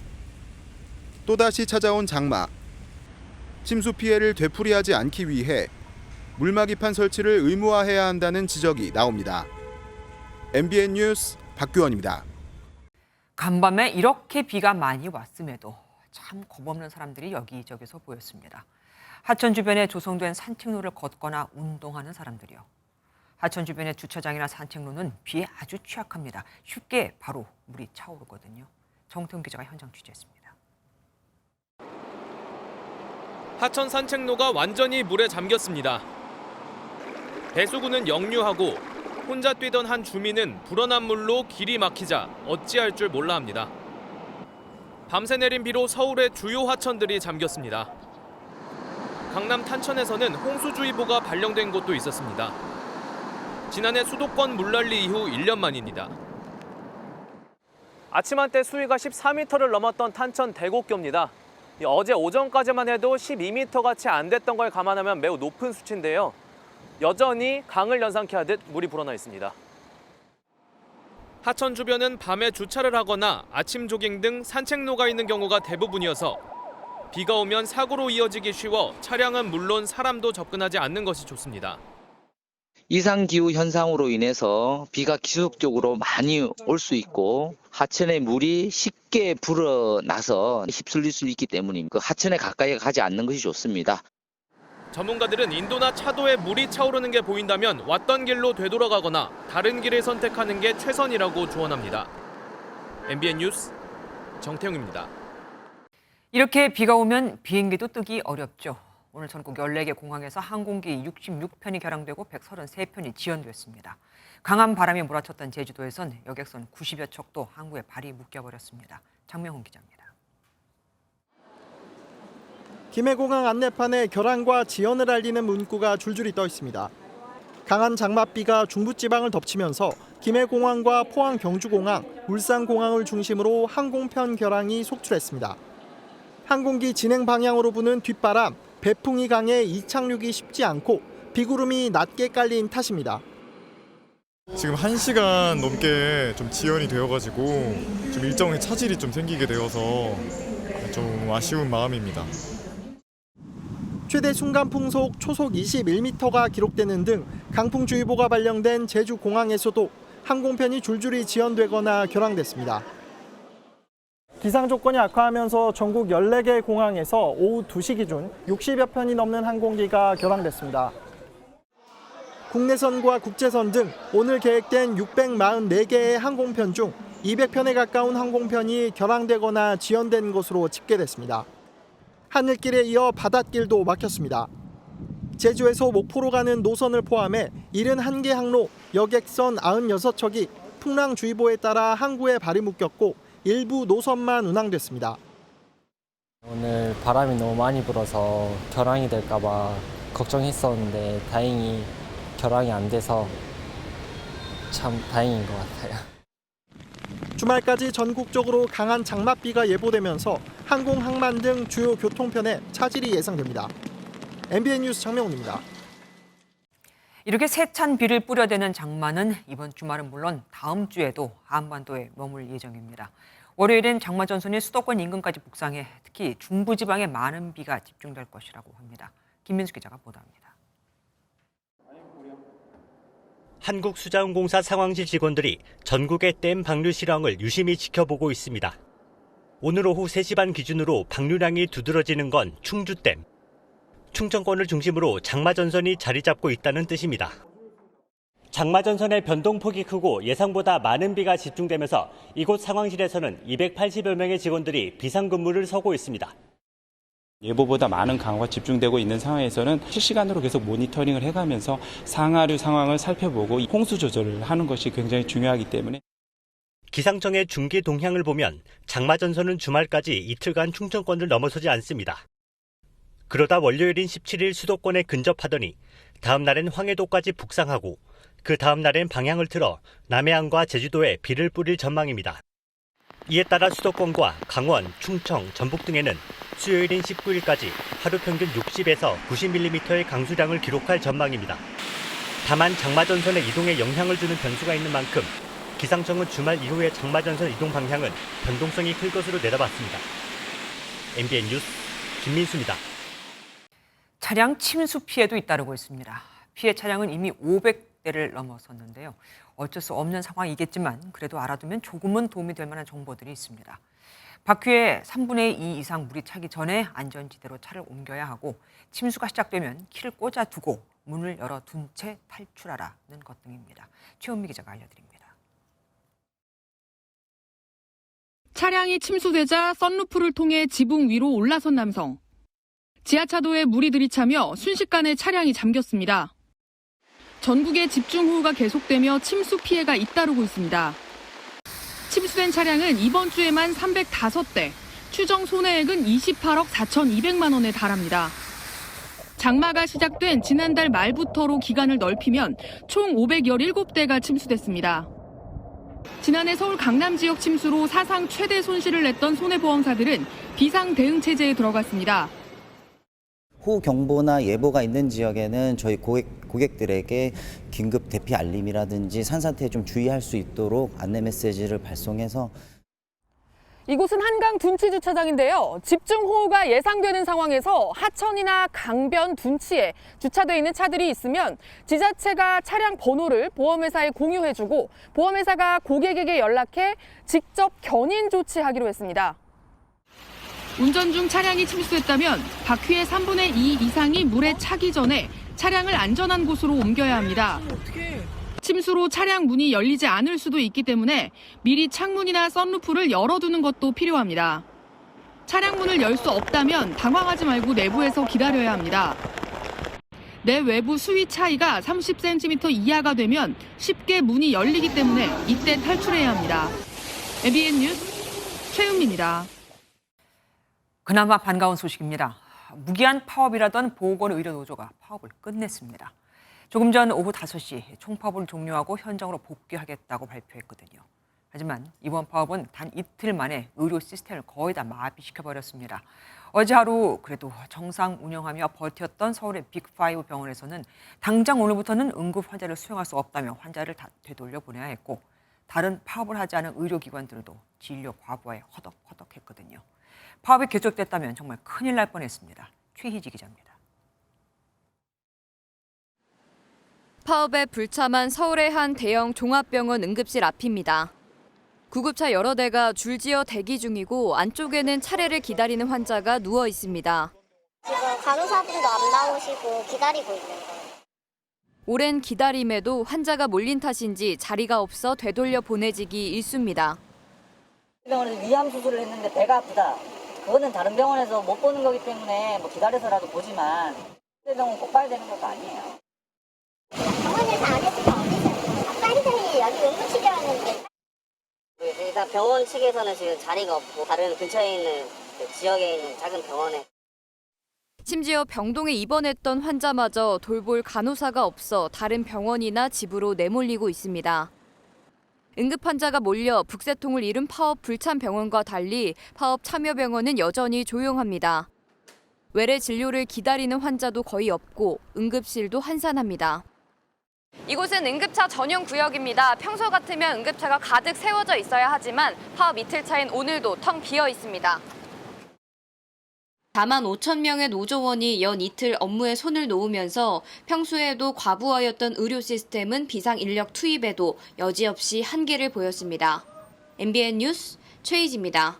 또다시 찾아온 장마. 침수 피해를 되풀이하지 않기 위해 물막이판 설치를 의무화해야 한다는 지적이 나옵니다. MBN 뉴스 박규원입니다. 간밤에 이렇게 비가 많이 왔음에도 참 겁없는 사람들이 여기저기서 보였습니다. 하천 주변에 조성된 산책로를 걷거나 운동하는 사람들이요. 하천 주변의 주차장이나 산책로는 비에 아주 취약합니다. 쉽게 바로 물이 차오르거든요. 정태훈 기자가 현장 취재했습니다. 하천 산책로가 완전히 물에 잠겼습니다. 배수구는 역류하고 혼자 뛰던 한 주민은 불어난 물로 길이 막히자 어찌할 줄 몰라 합니다. 밤새 내린 비로 서울의 주요 하천들이 잠겼습니다. 강남 탄천에서는 홍수주의보가 발령된 곳도 있었습니다. 지난해 수도권 물난리 이후 1년 만입니다. 아침 한때 수위가 14m를 넘었던 탄천 대곡교입니다. 어제 오전까지만 해도 12m 채 안 됐던 걸 감안하면 매우 높은 수치인데요. 여전히 강을 연상케 하듯 물이 불어나 있습니다. 하천 주변은 밤에 주차를 하거나 아침 조깅 등 산책로가 있는 경우가 대부분이어서 비가 오면 사고로 이어지기 쉬워 차량은 물론 사람도 접근하지 않는 것이 좋습니다. 이상기후 현상으로 인해서 비가 지속적으로 많이 올 수 있고 하천에 물이 쉽게 불어나서 휩쓸릴 수 있기 때문입니다. 그 하천에 가까이 가지 않는 것이 좋습니다. 전문가들은 인도나 차도에 물이 차오르는 게 보인다면 왔던 길로 되돌아가거나 다른 길을 선택하는 게 최선이라고 조언합니다. MBN 뉴스 정태웅입니다. 이렇게 비가 오면 비행기도 뜨기 어렵죠. 오늘 전국 14개 공항에서 항공기 66편이 결항되고 133편이 지연됐습니다. 강한 바람이 몰아쳤던 제주도에선 여객선 90여 척도 항구에 발이 묶여버렸습니다. 장명훈 기자입니다. 김해공항 안내판에 결항과 지연을 알리는 문구가 줄줄이 떠 있습니다. 강한 장맛비가 중부지방을 덮치면서 김해공항과 포항 경주공항, 울산공항을 중심으로 항공편 결항이 속출했습니다. 항공기 진행 방향으로 부는 뒷바람, 배풍이 강해 이착륙이 쉽지 않고 비구름이 낮게 깔린 탓입니다. 지금 1시간 넘게 좀 지연이 되어가지고 좀 일정에 차질이 좀 생기게 되어서 좀 아쉬운 마음입니다. 최대 순간 풍속 초속 21m가 기록되는 등 강풍주의보가 발령된 제주공항에서도 항공편이 줄줄이 지연되거나 결항됐습니다. 기상 조건이 악화하면서 전국 14개 공항에서 오후 2시 기준 60여 편이 넘는 항공기가 결항됐습니다. 국내선과 국제선 등 오늘 계획된 644개의 항공편 중 200편에 가까운 항공편이 결항되거나 지연된 것으로 집계됐습니다. 하늘길에 이어 바닷길도 막혔습니다. 제주에서 목포로 가는 노선을 포함해 71개 항로, 여객선 96척이 풍랑주의보에 따라 항구에 발이 묶였고 일부 노선만 운항됐습니다. 오늘 바람이 너무 많이 불어서 결항이 될까 봐 걱정했었는데 다행히 결항이 안 돼서 참 다행인 것 같아요. 주말까지 전국적으로 강한 장맛비가 예보되면서 항공, 항만 등 주요 교통편에 차질이 예상됩니다. MBN 뉴스 장명훈입니다. 이렇게 세찬 비를 뿌려대는 장마는 이번 주말은 물론 다음 주에도 한반도에 머물 예정입니다. 월요일엔 장마 전선이 수도권 인근까지 북상해 특히 중부지방에 많은 비가 집중될 것이라고 합니다. 김민수 기자가 보도합니다. 한국수자원공사 상황실 직원들이 전국의 댐 방류 실황을 유심히 지켜보고 있습니다. 오늘 오후 3시 반 기준으로 방류량이 두드러지는 건 충주댐. 충청권을 중심으로 장마 전선이 자리 잡고 있다는 뜻입니다. 장마전선의 변동폭이 크고 예상보다 많은 비가 집중되면서 이곳 상황실에서는 280여 명의 직원들이 비상근무를 서고 있습니다. 예보보다 많은 강우가 집중되고 있는 상황에서는 실시간으로 계속 모니터링을 해가면서 상하류 상황을 살펴보고 홍수 조절을 하는 것이 굉장히 중요하기 때문에 기상청의 중기 동향을 보면 장마전선은 주말까지 이틀간 충청권을 넘어서지 않습니다. 그러다 월요일인 17일 수도권에 근접하더니 다음 날엔 황해도까지 북상하고 그 다음 날엔 방향을 틀어 남해안과 제주도에 비를 뿌릴 전망입니다. 이에 따라 수도권과 강원, 충청, 전북 등에는 수요일인 19일까지 하루 평균 60에서 90mm의 강수량을 기록할 전망입니다. 다만 장마전선의 이동에 영향을 주는 변수가 있는 만큼 기상청은 주말 이후의 장마전선 이동 방향은 변동성이 클 것으로 내다봤습니다. MBN 뉴스 김민수입니다. 차량 침수 피해도 잇따르고 있습니다. 피해 차량은 이미 500대를 넘어섰는데요. 어쩔 수 없는 상황이겠지만 그래도 알아두면 조금은 도움이 될 만한 정보들이 있습니다. 바퀴에 3분의 2 이상 물이 차기 전에 안전지대로 차를 옮겨야 하고 침수가 시작되면 키를 꽂아두고 문을 열어둔 채 탈출하라는 것 등입니다. 최은미 기자가 알려드립니다. 차량이 침수되자 썬루프를 통해 지붕 위로 올라선 남성. 지하차도에 물이 들이차며 순식간에 차량이 잠겼습니다. 전국에 집중호우가 계속되며 침수 피해가 잇따르고 있습니다. 침수된 차량은 이번 주에만 305대, 추정 손해액은 28억 4,200만 원에 달합니다. 장마가 시작된 지난달 말부터로 기간을 넓히면 총 517대가 침수됐습니다. 지난해 서울 강남 지역 침수로 사상 최대 손실을 냈던 손해보험사들은 비상 대응 체제에 들어갔습니다. 호우 경보나 예보가 있는 지역에는 저희 고객들에게 긴급 대피 알림이라든지 산사태에 좀 주의할 수 있도록 안내 메시지를 발송해서 이곳은 한강 둔치 주차장인데요. 집중호우가 예상되는 상황에서 하천이나 강변 둔치에 주차되어 있는 차들이 있으면 지자체가 차량 번호를 보험회사에 공유해주고 보험회사가 고객에게 연락해 직접 견인 조치하기로 했습니다. 운전 중 차량이 침수했다면 바퀴의 3분의 2 이상이 물에 차기 전에 차량을 안전한 곳으로 옮겨야 합니다. 침수로 차량 문이 열리지 않을 수도 있기 때문에 미리 창문이나 썬루프를 열어두는 것도 필요합니다. 차량 문을 열 수 없다면 당황하지 말고 내부에서 기다려야 합니다. 내 외부 수위 차이가 30cm 이하가 되면 쉽게 문이 열리기 때문에 이때 탈출해야 합니다. MBN 뉴스 최은미입니다. 그나마 반가운 소식입니다. 무기한 파업이라던 보건의료노조가 파업을 끝냈습니다. 조금 전 오후 5시 총파업을 종료하고 현장으로 복귀하겠다고 발표했거든요. 하지만 이번 파업은 단 이틀 만에 의료 시스템을 거의 다 마비시켜버렸습니다. 어제 하루 그래도 정상 운영하며 버텼던 서울의 빅5 병원에서는 당장 오늘부터는 응급 환자를 수용할 수 없다며 환자를 다 되돌려 보내야 했고 다른 파업을 하지 않은 의료기관들도 진료 과부하에 허덕허덕했거든요. 파업이 계속됐다면 정말 큰일 날 뻔했습니다. 최희지 기자입니다. 파업에 불참한 서울의 한 대형 종합병원 응급실 앞입니다. 구급차 여러 대가 줄지어 대기 중이고 안쪽에는 차례를 기다리는 환자가 누워 있습니다. 지금 간호사분도 안 나오시고 기다리고 있는 거예요. 오랜 기다림에도 환자가 몰린 탓인지 자리가 없어 되돌려 보내지기 일쑤입니다. 병원에서 위암 수술을 했는데 배가 아프다. 그거는 다른 병원에서 못 보는 거기 때문에 뭐 기다려서라도 보지만 병원 꼭 봐야 되는 것도 아니에요. 병원에서 안 했으면 어디서 빨리 여기 응급실이라는데. 일단 병원 측에서는 지금 자리가 없고 다른 근처에 있는 지역에 있는 작은 병원에 심지어 병동에 입원했던 환자마저 돌볼 간호사가 없어 다른 병원이나 집으로 내몰리고 있습니다. 응급 환자가 몰려 북새통을 잃은 파업 불참 병원과 달리 파업 참여 병원은 여전히 조용합니다. 외래 진료를 기다리는 환자도 거의 없고 응급실도 한산합니다. 이곳은 응급차 전용 구역입니다. 평소 같으면 응급차가 가득 세워져 있어야 하지만 파업 이틀 차인 오늘도 텅 비어 있습니다. 4만 5천 명의 노조원이 연 이틀 업무에 손을 놓으면서 평소에도 과부하였던 의료 시스템은 비상 인력 투입에도 여지없이 한계를 보였습니다. MBN 뉴스 최희지입니다.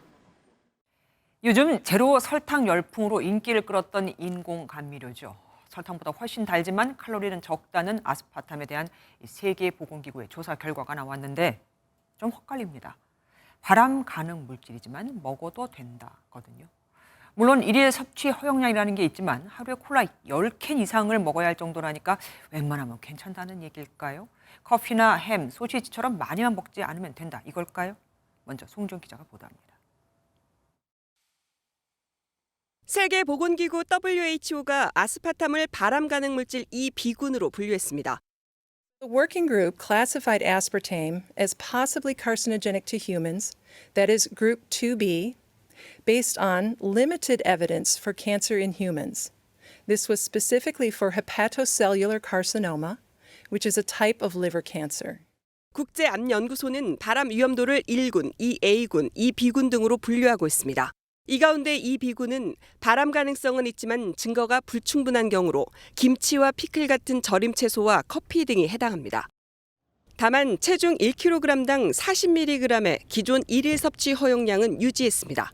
요즘 제로 설탕 열풍으로 인기를 끌었던 인공 감미료죠. 설탕보다 훨씬 달지만 칼로리는 적다는 아스파탐에 대한 세계보건기구의 조사 결과가 나왔는데 좀 헛갈립니다. 발암 가능 물질이지만 먹어도 된다거든요. 물론 일일 섭취 허용량이라는 게 있지만 하루에 콜라 10캔 이상을 먹어야 할 정도라니까 웬만하면 괜찮다는 얘기일까요? 커피나 햄, 소시지처럼 많이만 먹지 않으면 된다 이걸까요? 먼저 송지영 기자가 보도합니다. 세계보건기구 WHO가 아스파탐을 발암 가능 물질 2비군으로 분류했습니다. The working group classified aspartame as possibly carcinogenic to humans, that is group 2B, based on limited evidence for cancer in humans. This was specifically for hepatocellular carcinoma, which is a type of liver cancer. 국제암연구소는 발암 위험도를 1군, 2A군, 2B군 등으로 분류하고 있습니다. 이 가운데 2B군은 발암 가능성은 있지만 증거가 불충분한 경우로 김치와 피클 같은 절임 채소와 커피 등이 해당합니다. 다만 체중 1kg당 40mg의 기존 일일 섭취 허용량은 유지했습니다.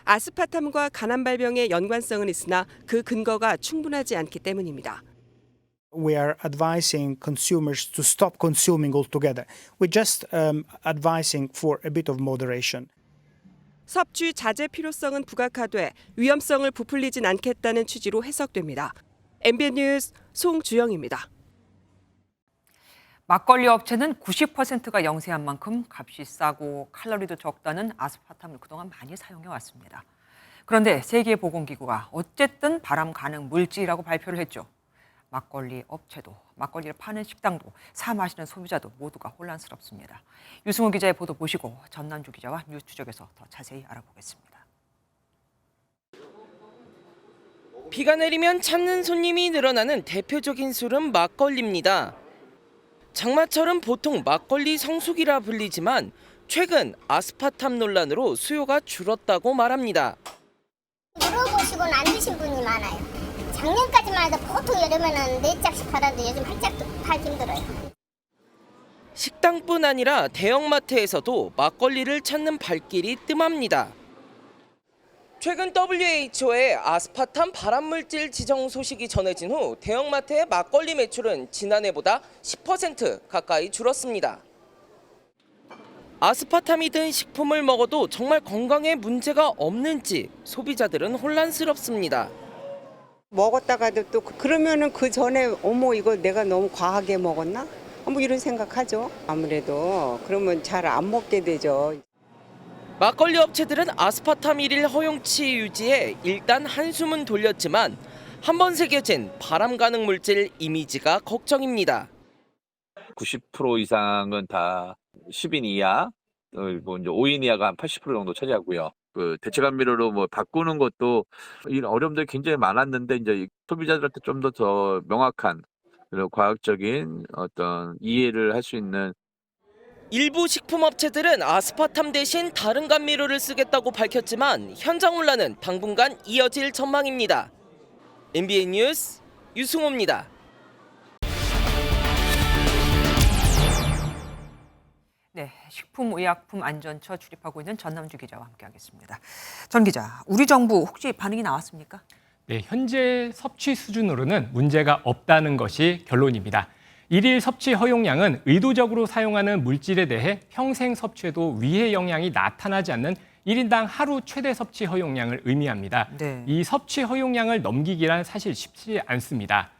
아스파탐과 간암발병의 연관성은 있으나 그 근거가 충분하지 않기 때문입니다. We are advising consumers to stop consuming altogether. We're just advising for a bit of moderation. 섭취 자제 필요성은 부각하되 위험성을 부풀리진 않겠다는 취지로 해석됩니다. MBN 뉴스 송주영입니다. 막걸리 업체는 90%가 영세한 만큼 값이 싸고 칼로리도 적다는 아스파탐을 그동안 많이 사용해 왔습니다. 그런데 세계보건기구가 어쨌든 발암 가능 물질이라고 발표를 했죠. 막걸리 업체도, 막걸리를 파는 식당도, 사 마시는 소비자도 모두가 혼란스럽습니다. 유승호 기자의 보도 보시고 전남주 기자와 뉴스추적에서 더 자세히 알아보겠습니다. 비가 내리면 찾는 손님이 늘어나는 대표적인 술은 막걸리입니다. 장마철은 보통 막걸리 성수기라 불리지만 최근 아스파탐 논란으로 수요가 줄었다고 말합니다. 물어보시고는 안 드신 분이 많아요. 작년까지만 해도 보통 여름에는 4짝씩 팔았는데 요즘 8짝도 팔기 힘들어요. 식당뿐 아니라 대형마트에서도 막걸리를 찾는 발길이 뜸합니다. 최근 WHO의 아스파탐 발암물질 지정 소식이 전해진 후 대형마트의 막걸리 매출은 지난해보다 10% 가까이 줄었습니다. 아스파탐이 든 식품을 먹어도 정말 건강에 문제가 없는지 소비자들은 혼란스럽습니다. 먹었다가도 또 그러면은 그 전에 어머 이거 내가 너무 과하게 먹었나? 뭐 이런 생각하죠. 아무래도 그러면 잘 안 먹게 되죠. 막걸리 업체들은 아스파탐 일일 허용치 유지에 일단 한숨은 돌렸지만 한번 새겨진 발암 가능 물질 이미지가 걱정입니다. 90% 이상은 다 10인 이하, 뭐 이제 5인 이하가 한 80% 정도 차지하고요. 그 대체 감미료로 뭐 바꾸는 것도 이런 어려움들이 굉장히 많았는데 이제 소비자들한테 좀 더 명확한 그리고 과학적인 어떤 이해를 할 수 있는 일부 식품업체들은 아스파탐 대신 다른 감미료를 쓰겠다고 밝혔지만 현장 혼란은 당분간 이어질 전망입니다. MBN 뉴스 유승호입니다. 네, 식품의약품안전처 출입하고 있는 전남주 기자와 함께하겠습니다. 전 기자, 우리 정부 혹시 반응이 나왔습니까? 네, 현재 섭취 수준으로는 문제가 없다는 것이 결론입니다. 일일 섭취 허용량은 의도적으로 사용하는 물질에 대해 평생 섭취에도 위해 영향이 나타나지 않는 1인당 하루 최대 섭취 허용량을 의미합니다. 네. 이 섭취 허용량을 넘기기란 사실 쉽지 않습니다.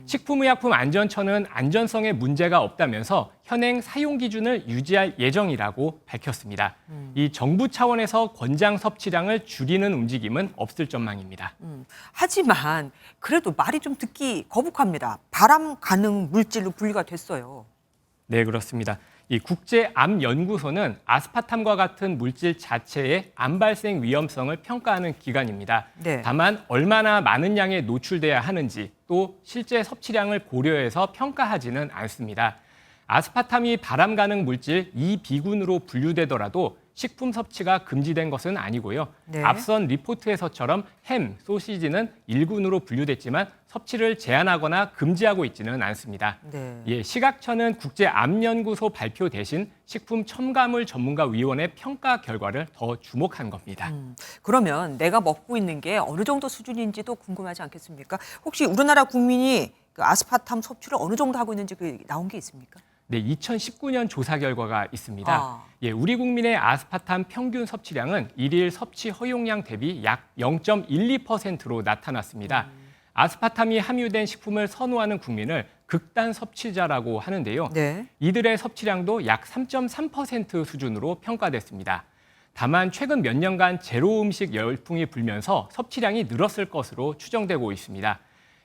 식품의약품안전처는 안전성에 문제가 없다면서 현행 사용 기준을 유지할 예정이라고 밝혔습니다. 이 정부 차원에서 권장 섭취량을 줄이는 움직임은 없을 전망입니다. 하지만 그래도 말이 좀 듣기 거북합니다. 발암 가능 물질로 분류가 됐어요. 네, 그렇습니다. 이 국제암연구소는 아스파탐과 같은 물질 자체의 암 발생 위험성을 평가하는 기관입니다. 네. 다만 얼마나 많은 양에 노출돼야 하는지 또 실제 섭취량을 고려해서 평가하지는 않습니다. 아스파탐이 발암 가능 물질 2비군으로 분류되더라도 식품 섭취가 금지된 것은 아니고요. 네. 앞선 리포트에서처럼 햄, 소시지는 1군으로 분류됐지만 섭취를 제한하거나 금지하고 있지는 않습니다. 네. 예, 시각처는 국제암연구소 발표 대신 식품 첨가물 전문가위원회 평가 결과를 더 주목한 겁니다. 그러면 내가 먹고 있는 게 어느 정도 수준인지도 궁금하지 않겠습니까? 혹시 우리나라 국민이 그 아스파탐 섭취를 어느 정도 하고 있는지 나온 게 있습니까? 네, 2019년 조사 결과가 있습니다. 예, 우리 국민의 아스파탐 평균 섭취량은 일일 섭취 허용량 대비 약 0.12%로 나타났습니다. 아스파탐이 함유된 식품을 선호하는 국민을 극단 섭취자라고 하는데요. 네. 이들의 섭취량도 약 3.3% 수준으로 평가됐습니다. 다만 최근 몇 년간 제로 음식 열풍이 불면서 섭취량이 늘었을 것으로 추정되고 있습니다.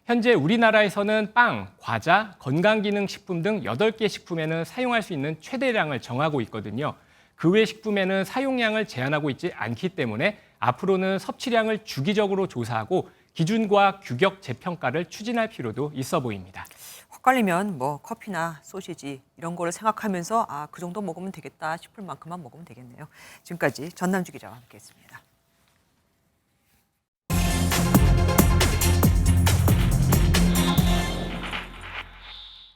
현재 우리나라에서는 빵, 과자, 건강기능식품 등 8개 식품에는 사용할 수 있는 최대량을 정하고 있거든요. 그 외 식품에는 사용량을 제한하고 있지 않기 때문에 앞으로는 섭취량을 주기적으로 조사하고 기준과 규격 재평가를 추진할 필요도 있어 보입니다. 헛갈리면 뭐 커피나 소시지 이런 거를 생각하면서 그 정도 먹으면 되겠다 싶을 만큼만 먹으면 되겠네요. 지금까지 전남주 기자와 함께했습니다.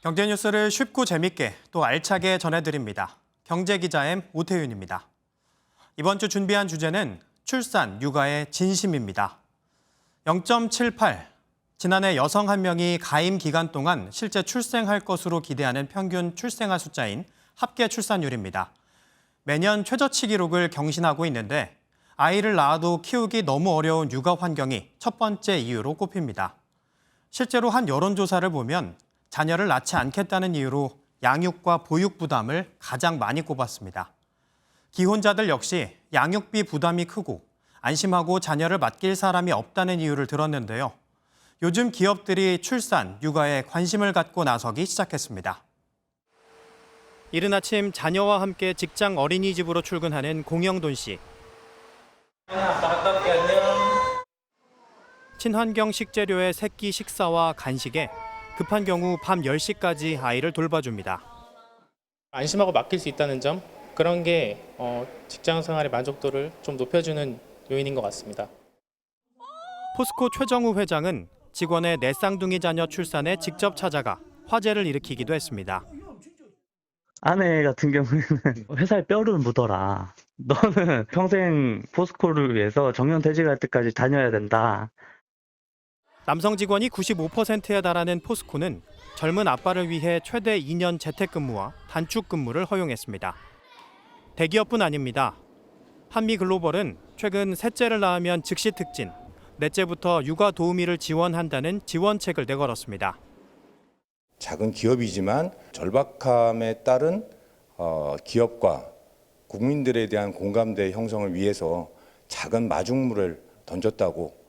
경제 뉴스를 쉽고 재밌게 또 알차게 전해드립니다. 경제기자 M 오태윤입니다. 이번 주 준비한 주제는 출산, 육아의 진심입니다. 0.78, 지난해 여성 한 명이 가임 기간 동안 실제 출생할 것으로 기대하는 평균 출생아 숫자인 합계 출산율입니다. 매년 최저치 기록을 경신하고 있는데 아이를 낳아도 키우기 너무 어려운 육아 환경이 첫 번째 이유로 꼽힙니다. 실제로 한 여론조사를 보면 자녀를 낳지 않겠다는 이유로 양육과 보육 부담을 가장 많이 꼽았습니다. 기혼자들 역시 양육비 부담이 크고 안심하고 자녀를 맡길 사람이 없다는 이유를 들었는데요. 요즘 기업들이 출산, 육아에 관심을 갖고 나서기 시작했습니다. 이른 아침 자녀와 함께 직장 어린이집으로 출근하는 공영돈 씨. 친환경 식재료의 새끼 식사와 간식에 급한 경우 밤 10시까지 아이를 돌봐줍니다. 안심하고 맡길 수 있다는 점, 그런 게 직장 생활의 만족도를 좀 높여주는 요인인 것 같습니다. 포스코 최정우 회장은 직원의 내 쌍둥이 자녀 출산에 직접 찾아가 화제를 일으키기도 했습니다. 아내 같은 경우에는 회사에 뼈를 묻어라. 너는 평생 포스코를 위해서 정년퇴직할 때까지 다녀야 된다. 남성 직원이 95%에 달하는 포스코는 젊은 아빠를 위해 최대 2년 재택근무와 단축근무를 허용했습니다. 대기업뿐 아닙니다. 한미글로벌은 최근 셋째를 낳으면 즉시 특진, 넷째부터 육아 도우미를 지원한다는 지원책을 내걸었습니다. 작은 기업이지만 절박함에 따른 기업과 국민들에 대한 공감대 형성을 위해서 작은 마중물을 던졌다고.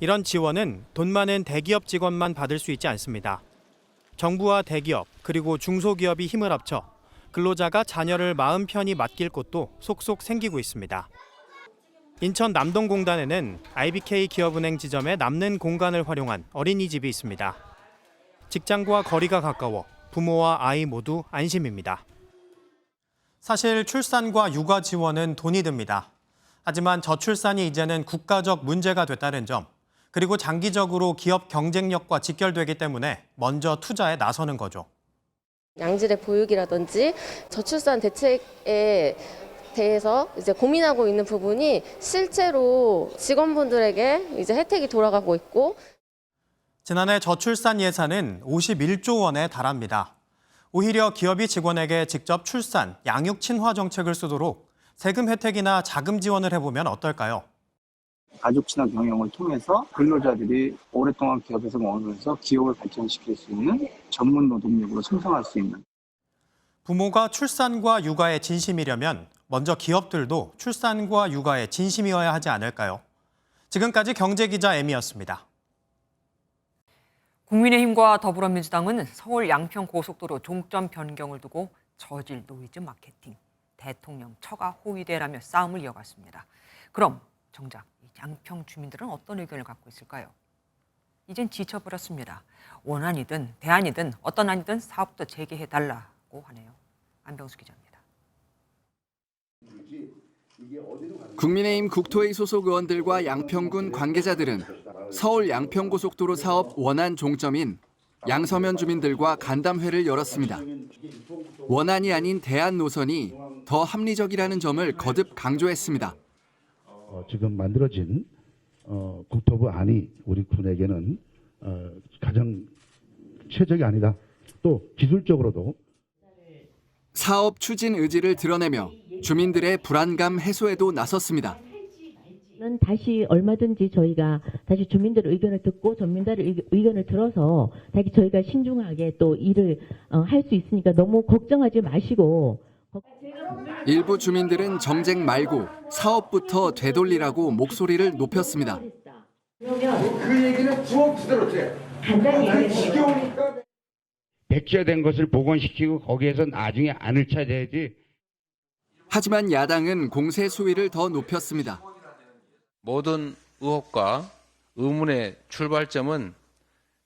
이런 지원은 돈 많은 대기업 직원만 받을 수 있지 않습니다. 정부와 대기업 그리고 중소기업이 힘을 합쳐 근로자가 자녀를 마음 편히 맡길 곳도 속속 생기고 있습니다. 인천 남동공단에는 IBK 기업은행 지점에 남는 공간을 활용한 어린이집이 있습니다. 직장과 거리가 가까워 부모와 아이 모두 안심입니다. 사실 출산과 육아 지원은 돈이 듭니다. 하지만 저출산이 이제는 국가적 문제가 됐다는 점, 그리고 장기적으로 기업 경쟁력과 직결되기 때문에 먼저 투자에 나서는 거죠. 양질의 보육이라든지 저출산 대책에 대해서 이제 고민하고 있는 부분이 실제로 직원분들에게 이제 혜택이 돌아가고 있고. 지난해 저출산 예산은 51조 원에 달합니다. 오히려 기업이 직원에게 직접 출산, 양육 친화 정책을 쓰도록 세금 혜택이나 자금 지원을 해보면 어떨까요? 가족 친화 경영을 통해서 근로자들이 오랫동안 기업에서 머물면서 기업을 발전시킬 수 있는 전문 노동력으로 생성할 수 있는. 부모가 출산과 육아에 진심이려면 먼저 기업들도 출산과 육아에 진심이어야 하지 않을까요? 지금까지 경제기자 M이었습니다. 국민의힘과 더불어민주당은 서울 양평고속도로 종점 변경을 두고 저질 노이즈 마케팅, 대통령 처가 호위대라며 싸움을 이어갔습니다. 그럼 정작 양평 주민들은 어떤 의견을 갖고 있을까요? 이젠 지쳐버렸습니다. 원안이든 대안이든 어떤 안이든 사업도 재개해달라고 하네요. 안병수 기자입니다. 국민의힘 국토위 소속 의원들과 양평군 관계자들은 서울 양평고속도로 사업 원안 종점인 양서면 주민들과 간담회를 열었습니다. 원안이 아닌 대안 노선이 더 합리적이라는 점을 거듭 강조했습니다. 지금 만들어진 국토부 안이 우리 군에게는 가장 최적이 아니다. 또 기술적으로도 사업 추진 의지를 드러내며 주민들의 불안감 해소에도 나섰습니다. 다시 얼마든지 저희가 다시 주민들의 의견을 듣고 전민들의 의견을 들어서 다시 저희가 신중하게 또 일을 할 수 있으니까 너무 걱정하지 마시고. 일부 주민들은 정쟁 말고 사업부터 되돌리라고 목소리를 높였습니다. 그 얘기는 주워주도록 해. 간단히 지겨우니까. 백지화된 것을 복원시키고 거기에서 나중에 안을 찾아야지. 하지만 야당은 공세 수위를 더 높였습니다. 모든 의혹과 의문의 출발점은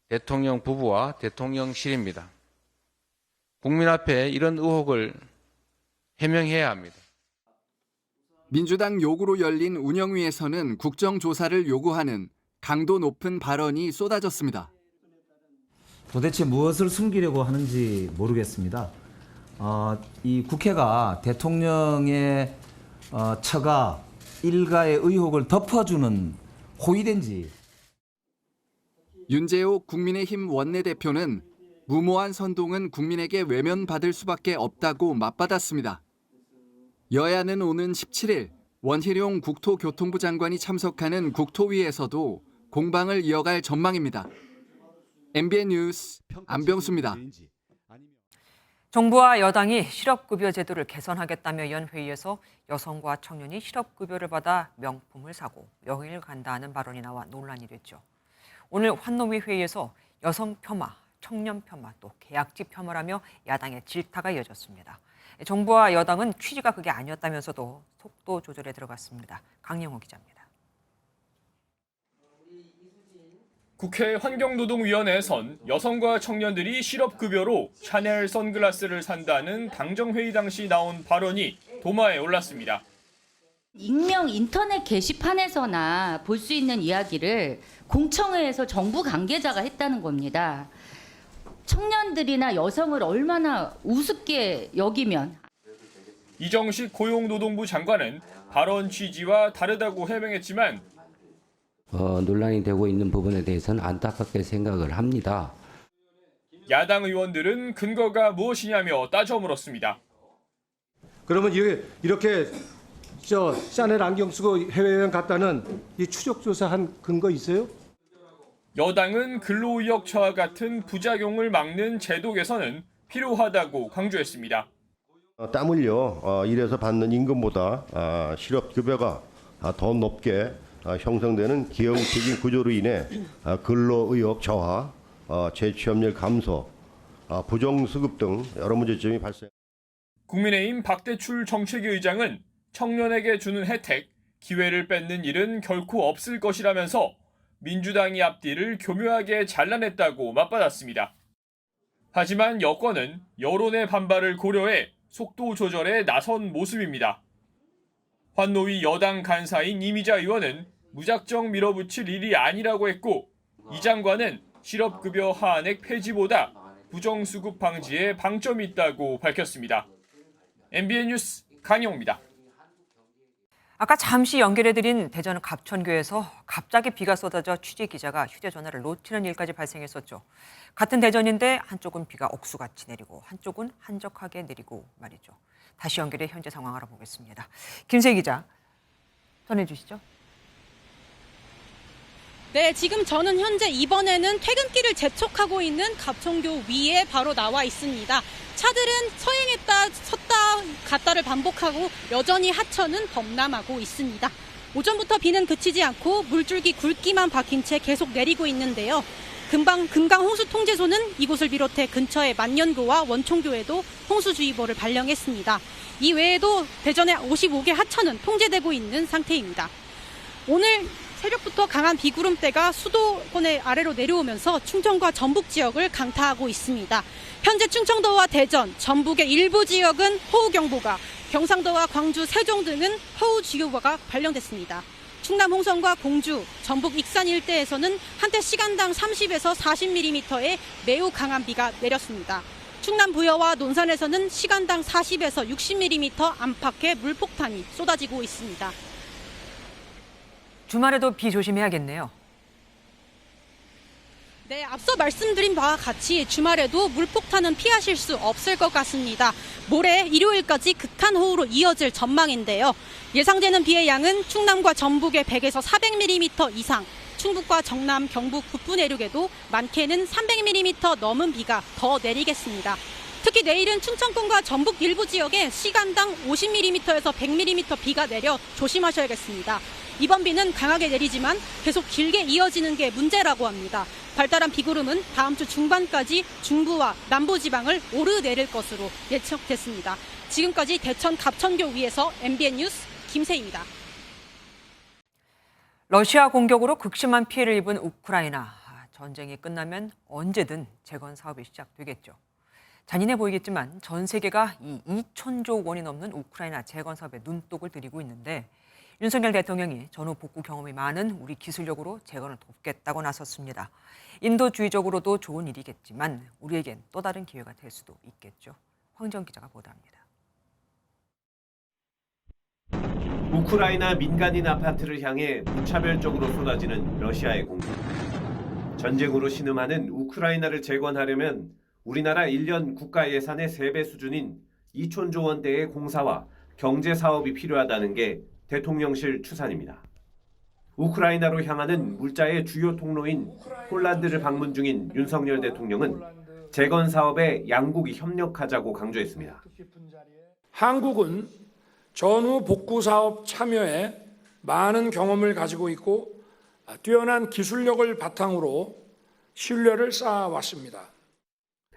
대통령 부부와 대통령실입니다. 국민 앞에 이런 의혹을 해명해야 합니다. 민주당 요구로 열린 운영위에서는 국정조사를 요구하는 강도 높은 발언이 쏟아졌습니다. 도대체 무엇을 숨기려고 하는지 모르겠습니다. 이 국회가 대통령의 처가 일가의 의혹을 덮어주는 호위된지. 윤재옥 국민의힘 원내대표는 무모한 선동은 국민에게 외면받을 수밖에 없다고 맞받았습니다. 여야는 오는 17일 원희룡 국토교통부 장관이 참석하는 국토위에서도 공방을 이어갈 전망입니다. MBN 뉴스 안병수입니다. 정부와 여당이 실업급여 제도를 개선하겠다며 연 회의에서 여성과 청년이 실업급여를 받아 명품을 사고 여행을 간다는 발언이 나와 논란이 됐죠. 오늘 환노위 회의에서 여성 폄하, 청년 폄하, 또 계약직 폄하라며 야당의 질타가 이어졌습니다. 정부와 여당은 취지가 그게 아니었다면서도 속도 조절에 들어갔습니다. 강영호 기자입니다. 국회 환경노동위원회에선 여성과 청년들이 실업급여로 샤넬 선글라스를 산다는 당정회의 당시 나온 발언이 도마에 올랐습니다. 익명 인터넷 게시판에서나 볼 수 있는 이야기를 공청회에서 정부 관계자가 했다는 겁니다. 청년들이나 여성을 얼마나 우습게 여기면. 이정식 고용노동부 장관은 발언 취지와 다르다고 해명했지만 논란이 되고 있는 부분에 대해서는 안타깝게 생각을 합니다. 야당 의원들은 근거가 무엇이냐며 따져 물었습니다. 그러면 이렇게 샤넬 안경 쓰고 해외여행 갔다는 이 추적 조사한 근거 있어요? 여당은 근로의역처와 같은 부작용을 막는 제도 개선은 필요하다고 강조했습니다. 땀 흘려 일해서 받는 임금보다 실업급여가 더 높게 형성되는 기형적인 구조로 인해 근로의욕 저하, 재취업률 감소, 부정수급 등 여러 문제점이 발생. 국민의힘 박대출 정책위 의장은 청년에게 주는 혜택, 기회를 뺏는 일은 결코 없을 것이라면서 민주당이 앞뒤를 교묘하게 잘라냈다고 맞받았습니다. 하지만 여권은 여론의 반발을 고려해 속도 조절에 나선 모습입니다. 환노위 여당 간사인 이미자 의원은 무작정 밀어붙일 일이 아니라고 했고 이 장관은 실업급여 하한액 폐지보다 부정수급 방지에 방점이 있다고 밝혔습니다. MBN 뉴스 강영호입니다. 아까 잠시 연결해드린 대전 갑천교에서 갑자기 비가 쏟아져 취재기자가 휴대전화를 놓치는 일까지 발생했었죠. 같은 대전인데 한쪽은 비가 억수같이 내리고 한쪽은 한적하게 내리고 말이죠. 다시 연결해 현재 상황 알아보겠습니다. 김세희 기자, 전해주시죠. 네, 지금 저는 현재 이번에는 퇴근길을 재촉하고 있는 갑천교 위에 바로 나와 있습니다. 차들은 서행했다 섰다 갔다를 반복하고 여전히 하천은 범람하고 있습니다. 오전부터 비는 그치지 않고 물줄기 굵기만 박힌 채 계속 내리고 있는데요. 금강 홍수통제소는 이곳을 비롯해 근처의 만년교와 원총교에도 홍수주의보를 발령했습니다. 이 외에도 대전의 55개 하천은 통제되고 있는 상태입니다. 오늘 새벽부터 강한 비구름대가 수도권의 아래로 내려오면서 충청과 전북 지역을 강타하고 있습니다. 현재 충청도와 대전, 전북의 일부 지역은 호우경보가, 경상도와 광주, 세종 등은 허우주의보가 발령됐습니다. 충남 홍성과 공주, 전북 익산 일대에서는 한때 시간당 30에서 40mm의 매우 강한 비가 내렸습니다. 충남 부여와 논산에서는 시간당 40에서 60mm 안팎의 물폭탄이 쏟아지고 있습니다. 주말에도 비 조심해야겠네요. 네, 앞서 말씀드린 바와 같이 주말에도 물폭탄은 피하실 수 없을 것 같습니다. 모레 일요일까지 극한호우로 이어질 전망인데요. 예상되는 비의 양은 충남과 전북의 100에서 400mm 이상, 충북과 정남, 경북 북부 내륙에도 많게는 300mm 넘은 비가 더 내리겠습니다. 특히 내일은 충청권과 전북 일부 지역에 시간당 50mm에서 100mm 비가 내려 조심하셔야겠습니다. 이번 비는 강하게 내리지만 계속 길게 이어지는 게 문제라고 합니다. 발달한 비구름은 다음 주 중반까지 중부와 남부지방을 오르내릴 것으로 예측됐습니다. 지금까지 대천 갑천교 위에서 MBN 뉴스 김세희입니다. 러시아 공격으로 극심한 피해를 입은 우크라이나. 전쟁이 끝나면 언제든 재건 사업이 시작되겠죠. 잔인해 보이겠지만 전 세계가 이 2천조 원이 넘는 우크라이나 재건 사업에 눈독을 들이고 있는데 윤석열 대통령이 전후 복구 경험이 많은 우리 기술력으로 재건을 돕겠다고 나섰습니다. 인도주의적으로도 좋은 일이겠지만 우리에겐 또 다른 기회가 될 수도 있겠죠. 황정 기자가 보도합니다. 우크라이나 민간인 아파트를 향해 무차별적으로 쏟아지는 러시아의 공격. 전쟁으로 신음하는 우크라이나를 재건하려면 우리나라 1년 국가 예산의 3배 수준인 2천조 원대의 공사와 경제 사업이 필요하다는 게 대통령실 추산입니다. 우크라이나로 향하는 물자의 주요 통로인 폴란드를 방문 중인 윤석열 대통령은 재건 사업에 양국이 협력하자고 강조했습니다. 한국은 전후 복구 사업 참여에 많은 경험을 가지고 있고 뛰어난 기술력을 바탕으로 신뢰를 쌓아왔습니다.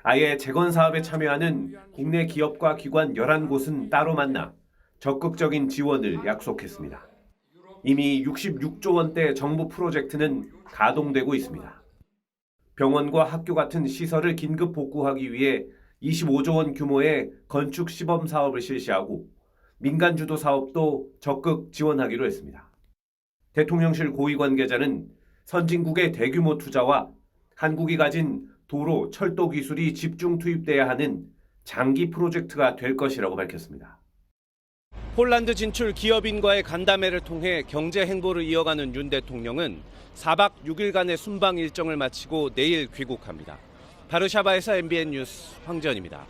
아예 재건 사업에 참여하는 국내 기업과 기관 11곳은 따로 만나 적극적인 지원을 약속했습니다. 이미 66조 원대 정부 프로젝트는 가동되고 있습니다. 병원과 학교 같은 시설을 긴급 복구하기 위해 25조 원 규모의 건축 시범 사업을 실시하고 민간 주도 사업도 적극 지원하기로 했습니다. 대통령실 고위 관계자는 선진국의 대규모 투자와 한국이 가진 도로, 철도 기술이 집중 투입돼야 하는 장기 프로젝트가 될 것이라고 밝혔습니다. 폴란드 진출 기업인과의 간담회를 통해 경제 행보를 이어가는 윤 대통령은 4박 6일간의 순방 일정을 마치고 내일 귀국합니다. 바르샤바에서 MBN 뉴스 황지연입니다.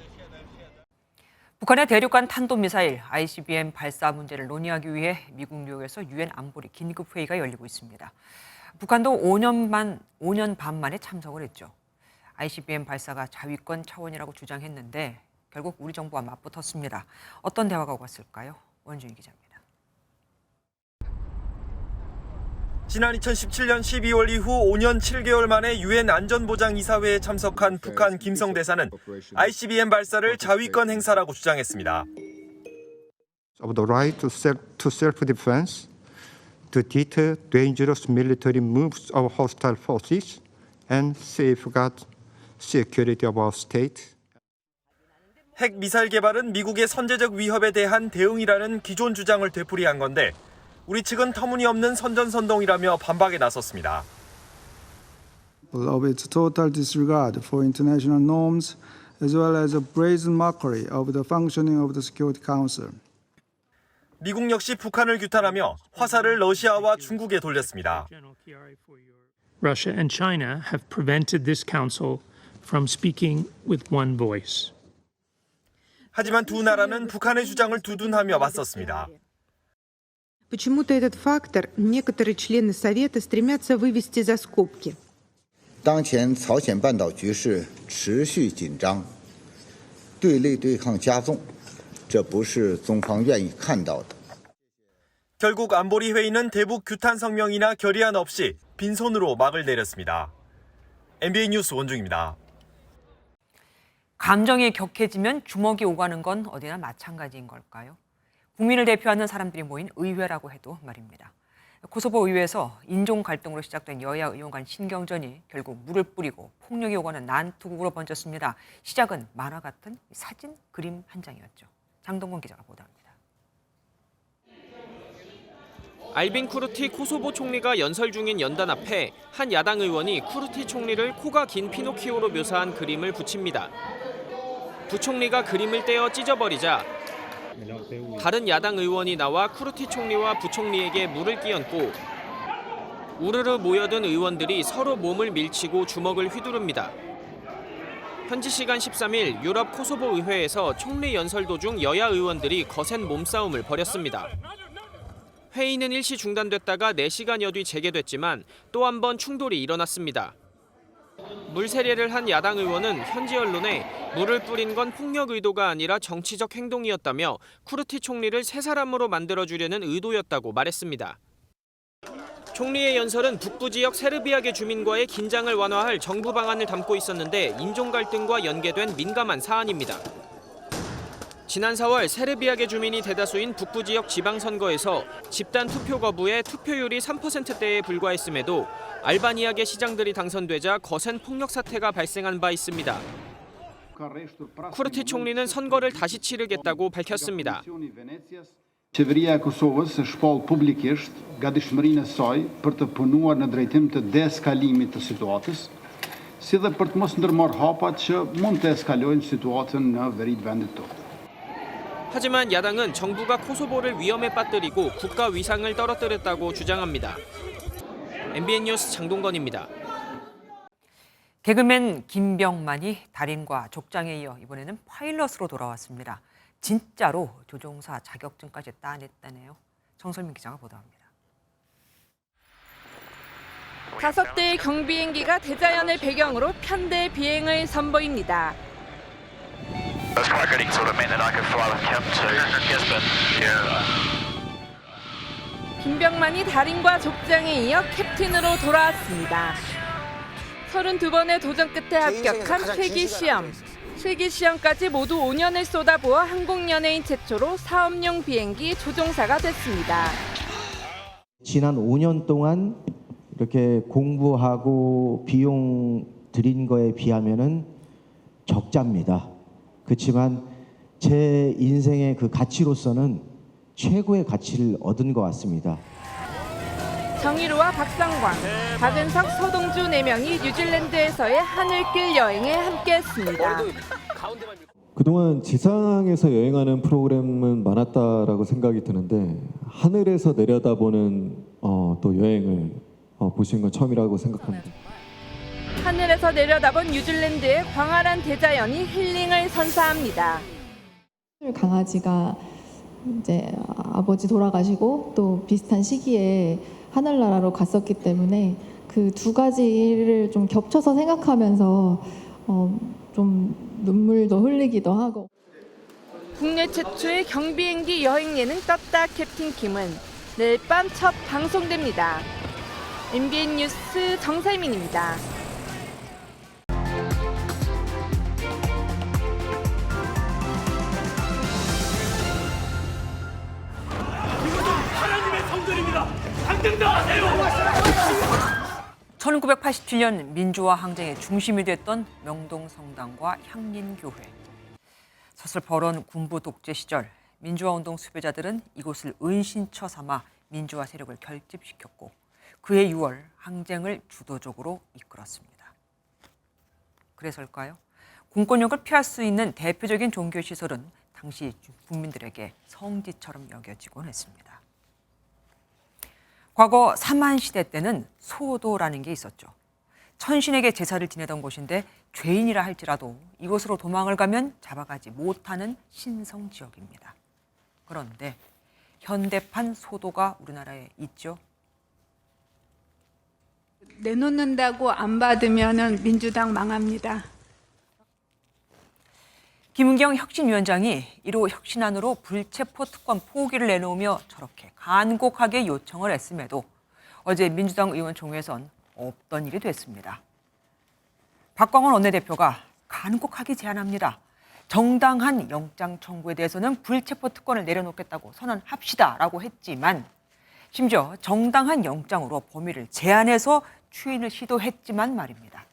북한의 대륙간 탄도미사일 ICBM 발사 문제를 논의하기 위해 미국 뉴욕에서 유엔 안보리 긴급회의가 열리고 있습니다. 북한도 5년 반 만에 참석을 했죠. ICBM 발사가 자위권 차원이라고 주장했는데 결국 우리 정부와 맞붙었습니다. 어떤 대화가 오갔을까요? 원준희 기자입니다. 지난 2017년 12월 이후 5년 7개월 만에 유엔 안전보장이사회에 참석한 북한 김성 대사는 ICBM 발사를 자위권 행사라고 주장했습니다. Of the right to self-defense, to deter dangerous military moves of hostile forces, and safeguard security of our state. 핵 미사일 개발은 미국의 선제적 위협에 대한 대응이라는 기존 주장을 되풀이한 건데 우리 측은 터무니없는 선전선동이라며 반박에 나섰습니다. Of its total disregard for international norms, as well as a brazen mockery of the functioning of the Security Council. 미국 역시 북한을 규탄하며 화살을 러시아와 중국에 돌렸습니다. Russia and China have prevented this council from speaking with one voice. 하지만 두 나라는 북한의 주장을 두둔하며 맞섰습니다. Почему-то этот фактор некоторые члены Совета стремятся вывести за скобки. 当前朝鲜半岛局势持续紧张，对内对抗加重，这不是中方愿意看到的。 결국 안보리 회의는 대북 규탄 성명이나 결의안 없이 빈손으로 막을 내렸습니다. MBN 뉴스 원중입니다. 감정이 격해지면 주먹이 오가는 건 어디나 마찬가지인 걸까요? 국민을 대표하는 사람들이 모인 의회라고 해도 말입니다. 코소보 의회에서 인종 갈등으로 시작된 여야 의원 간 신경전이 결국 물을 뿌리고 폭력이 오가는 난투극으로 번졌습니다. 시작은 만화 같은 사진, 그림 한 장이었죠. 장동건 기자가 보도합니다. 알빈 쿠르티 코소보 총리가 연설 중인 연단 앞에 한 야당 의원이 쿠르티 총리를 코가 긴 피노키오로 묘사한 그림을 붙입니다. 부총리가 그림을 떼어 찢어버리자 다른 야당 의원이 나와 쿠르티 총리와 부총리에게 물을 끼얹고 우르르 모여든 의원들이 서로 몸을 밀치고 주먹을 휘두릅니다. 현지 시간 13일 유럽 코소보 의회에서 총리 연설 도중 여야 의원들이 거센 몸싸움을 벌였습니다. 회의는 일시 중단됐다가 4시간여 뒤 재개됐지만 또 한 번 충돌이 일어났습니다. 물세례를 한 야당 의원은 현지 언론에 물을 뿌린 건 폭력 의도가 아니라 정치적 행동이었다며 쿠르티 총리를 새 사람으로 만들어주려는 의도였다고 말했습니다. 총리의 연설은 북부 지역 세르비아계 주민과의 긴장을 완화할 정부 방안을 담고 있었는데 인종 갈등과 연계된 민감한 사안입니다. 지난 4월 세르비아계 주민이 대다수인 북부 지역 지방선거에서 집단 투표 거부에 투표율이 3%대에 불과했음에도 알바니아계 시장들이 당선되자 거센 폭력 사태가 발생한 바 있습니다. 쿠르티 총리는 선거를 다시 치르겠다고 밝혔습니다. Qeveria e Kosovës shpall publikisht gatishmërinë e saj për të punuar në drejtim të deeskalimit të situatës, si dhe për të mos ndërmarrë hapat që mund të eskalojnë situatën në veri të vendit tonë. 하지만 야당은 정부가 코소보를 위험에 빠뜨리고 국가 위상을 떨어뜨렸다고 주장합니다. MBN 뉴스 장동건입니다. 개그맨 김병만이 달인과 족장에 이어 이번에는 파일럿으로 돌아왔습니다. 진짜로 조종사 자격증까지 따냈다네요. 정설민 기자가 보도합니다. 5대의 경비행기가 대자연을 배경으로 편대 비행을 선보입니다. 김병만이 달인과 족장에 이어 캡틴으로 돌아왔습니다. 32번의 도전 끝에 합격한 실기시험. 실기시험까지 모두 5년을 쏟아부어 한국 연예인 최초로 사업용 비행기 조종사가 됐습니다. 지난 5년 동안 이렇게 공부하고 비용 들인 거에 비하면은 적자입니다. 그렇지만 제 인생의 그 가치로서는 최고의 가치를 얻은 것 같습니다. 정일우와 박상광, 박은석, 서동주 4명이 뉴질랜드에서의 하늘길 여행에 함께했습니다. 그동안 지상에서 여행하는 프로그램은 많았다라고 생각이 드는데 하늘에서 내려다보는 또 여행을 보신 건 처음이라고 생각합니다. 하늘에서 내려다본 뉴질랜드의 광활한 대자연이 힐링을 선사합니다. 강아지가 이제 아버지 돌아가시고 또 비슷한 시기에 하늘나라로 갔었기 때문에 그 두 가지를 좀 겹쳐서 생각하면서 좀 눈물도 흘리기도 하고. 국내 최초의 경비행기 여행 예능 떴다 캡틴 킴은 내일 밤 첫 방송됩니다. MBN 뉴스 정살민입니다. 이것은 하나님의 성전입니다. 당장 나가세요. 1987년 민주화 항쟁의 중심이 됐던 명동성당과 향린교회. 서슬퍼런 군부 독재 시절 민주화운동 수배자들은 이곳을 은신처 삼아 민주화 세력을 결집시켰고 그해 6월 항쟁을 주도적으로 이끌었습니다. 그래서일까요? 공권력을 피할 수 있는 대표적인 종교시설은 당시 국민들에게 성지처럼 여겨지곤 했습니다. 과거 삼한시대 때는 소도라는 게 있었죠. 천신에게 제사를 지내던 곳인데 죄인이라 할지라도 이곳으로 도망을 가면 잡아가지 못하는 신성 지역입니다. 그런데 현대판 소도가 우리나라에 있죠. 내놓는다고 안 받으면 민주당 망합니다. 김은경 혁신위원장이 1호 혁신안으로 불체포 특권 포기를 내놓으며 저렇게 간곡하게 요청을 했음에도 어제 민주당 의원총회에선 없던 일이 됐습니다. 박광원 원내대표가 간곡하게 제안합니다. 정당한 영장 청구에 대해서는 불체포 특권을 내려놓겠다고 선언합시다라고 했지만 심지어 정당한 영장으로 범위를 제한해서 추인을 시도했지만 말입니다.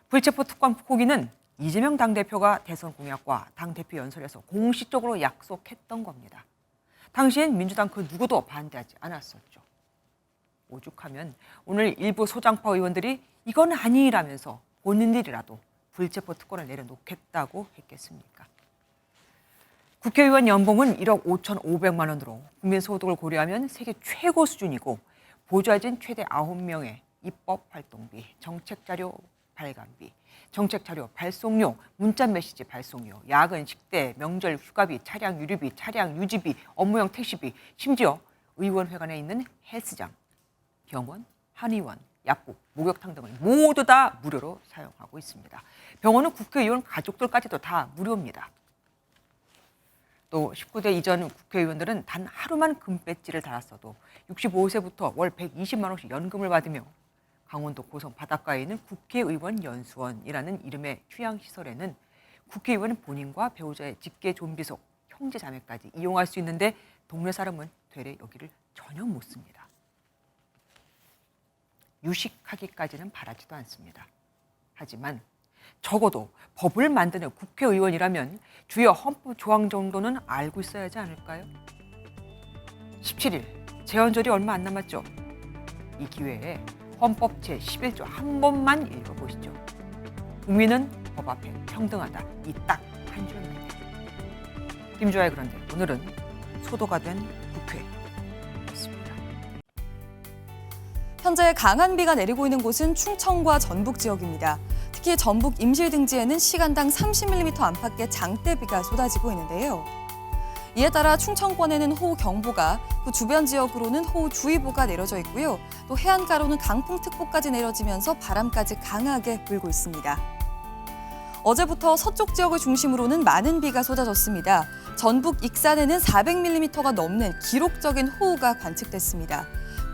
불체포 특권 포기는 이재명 당대표가 대선 공약과 당대표 연설에서 공식적으로 약속했던 겁니다. 당시엔 민주당 그 누구도 반대하지 않았었죠. 오죽하면 오늘 일부 소장파 의원들이 이건 아니라면서 본인들이라도 불체포 특권을 내려놓겠다고 했겠습니까? 국회의원 연봉은 1억 5,500만 원으로 국민소득을 고려하면 세계 최고 수준이고 보좌진 최대 9명의 입법활동비, 정책자료 발간비, 정책자료 발송료, 문자메시지 발송료, 야근, 식대, 명절 휴가비, 차량 유류비, 차량 유지비, 업무용 택시비, 심지어 의원회관에 있는 헬스장, 병원, 한의원, 약국, 목욕탕 등을 모두 다 무료로 사용하고 있습니다. 병원은 국회의원 가족들까지도 다 무료입니다. 또 19대 이전 국회의원들은 단 하루만 금배지를 달았어도 65세부터 월 120만 원씩 연금을 받으며 강원도 고성 바닷가에 있는 국회의원 연수원이라는 이름의 휴양시설에는 국회의원 본인과 배우자의 직계 좀비속 형제 자매까지 이용할 수 있는데 동네 사람은 되레 여기를 전혀 못 씁니다. 유식하기까지는 바라지도 않습니다. 하지만 적어도 법을 만드는 국회의원이라면 주요 헌법 조항 정도는 알고 있어야 하지 않을까요? 17일 재헌절이 얼마 안 남았죠. 이 기회에 헌법 제11조 한 번만 읽어보시죠. 국민은 법 앞에 평등하다. 이 딱 한 줄만요. 김주아의 그런데 오늘은 소도가 된 국회였습니다. 현재 강한 비가 내리고 있는 곳은 충청과 전북 지역입니다. 특히 전북 임실등지에는 시간당 30mm 안팎의 장대비가 쏟아지고 있는데요. 이에 따라 충청권에는 호우경보가, 그 주변 지역으로는 호우주의보가 내려져 있고요. 또 해안가로는 강풍특보까지 내려지면서 바람까지 강하게 불고 있습니다. 어제부터 서쪽 지역을 중심으로는 많은 비가 쏟아졌습니다. 전북 익산에는 400mm가 넘는 기록적인 호우가 관측됐습니다.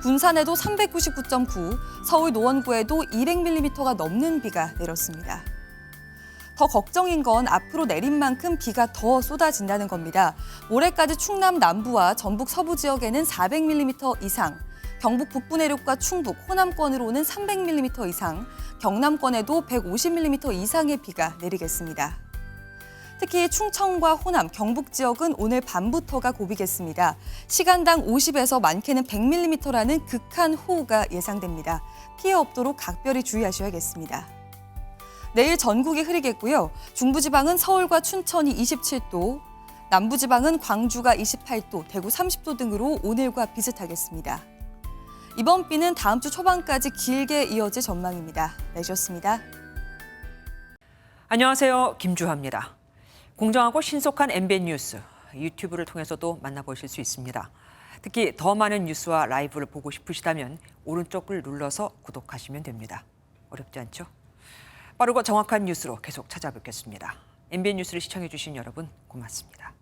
군산에도 399.9, 서울 노원구에도 200mm가 넘는 비가 내렸습니다. 더 걱정인 건 앞으로 내린 만큼 비가 더 쏟아진다는 겁니다. 모레까지 충남 남부와 전북 서부 지역에는 400mm 이상, 경북 북부 내륙과 충북, 호남권으로는 300mm 이상, 경남권에도 150mm 이상의 비가 내리겠습니다. 특히 충청과 호남, 경북 지역은 오늘 밤부터가 고비겠습니다. 시간당 50에서 많게는 100mm라는 극한 호우가 예상됩니다. 피해 없도록 각별히 주의하셔야겠습니다. 내일 전국이 흐리겠고요. 중부지방은 서울과 춘천이 27도, 남부지방은 광주가 28도, 대구 30도 등으로 오늘과 비슷하겠습니다. 이번 비는 다음 주 초반까지 길게 이어질 전망입니다. 내주셨습니다. 안녕하세요. 김주하입니다. 공정하고 신속한 MBN 뉴스, 유튜브를 통해서도 만나보실 수 있습니다. 특히 더 많은 뉴스와 라이브를 보고 싶으시다면 오른쪽을 눌러서 구독하시면 됩니다. 어렵지 않죠? 빠르고 정확한 뉴스로 계속 찾아뵙겠습니다. MBN 뉴스를 시청해 주신 여러분 고맙습니다.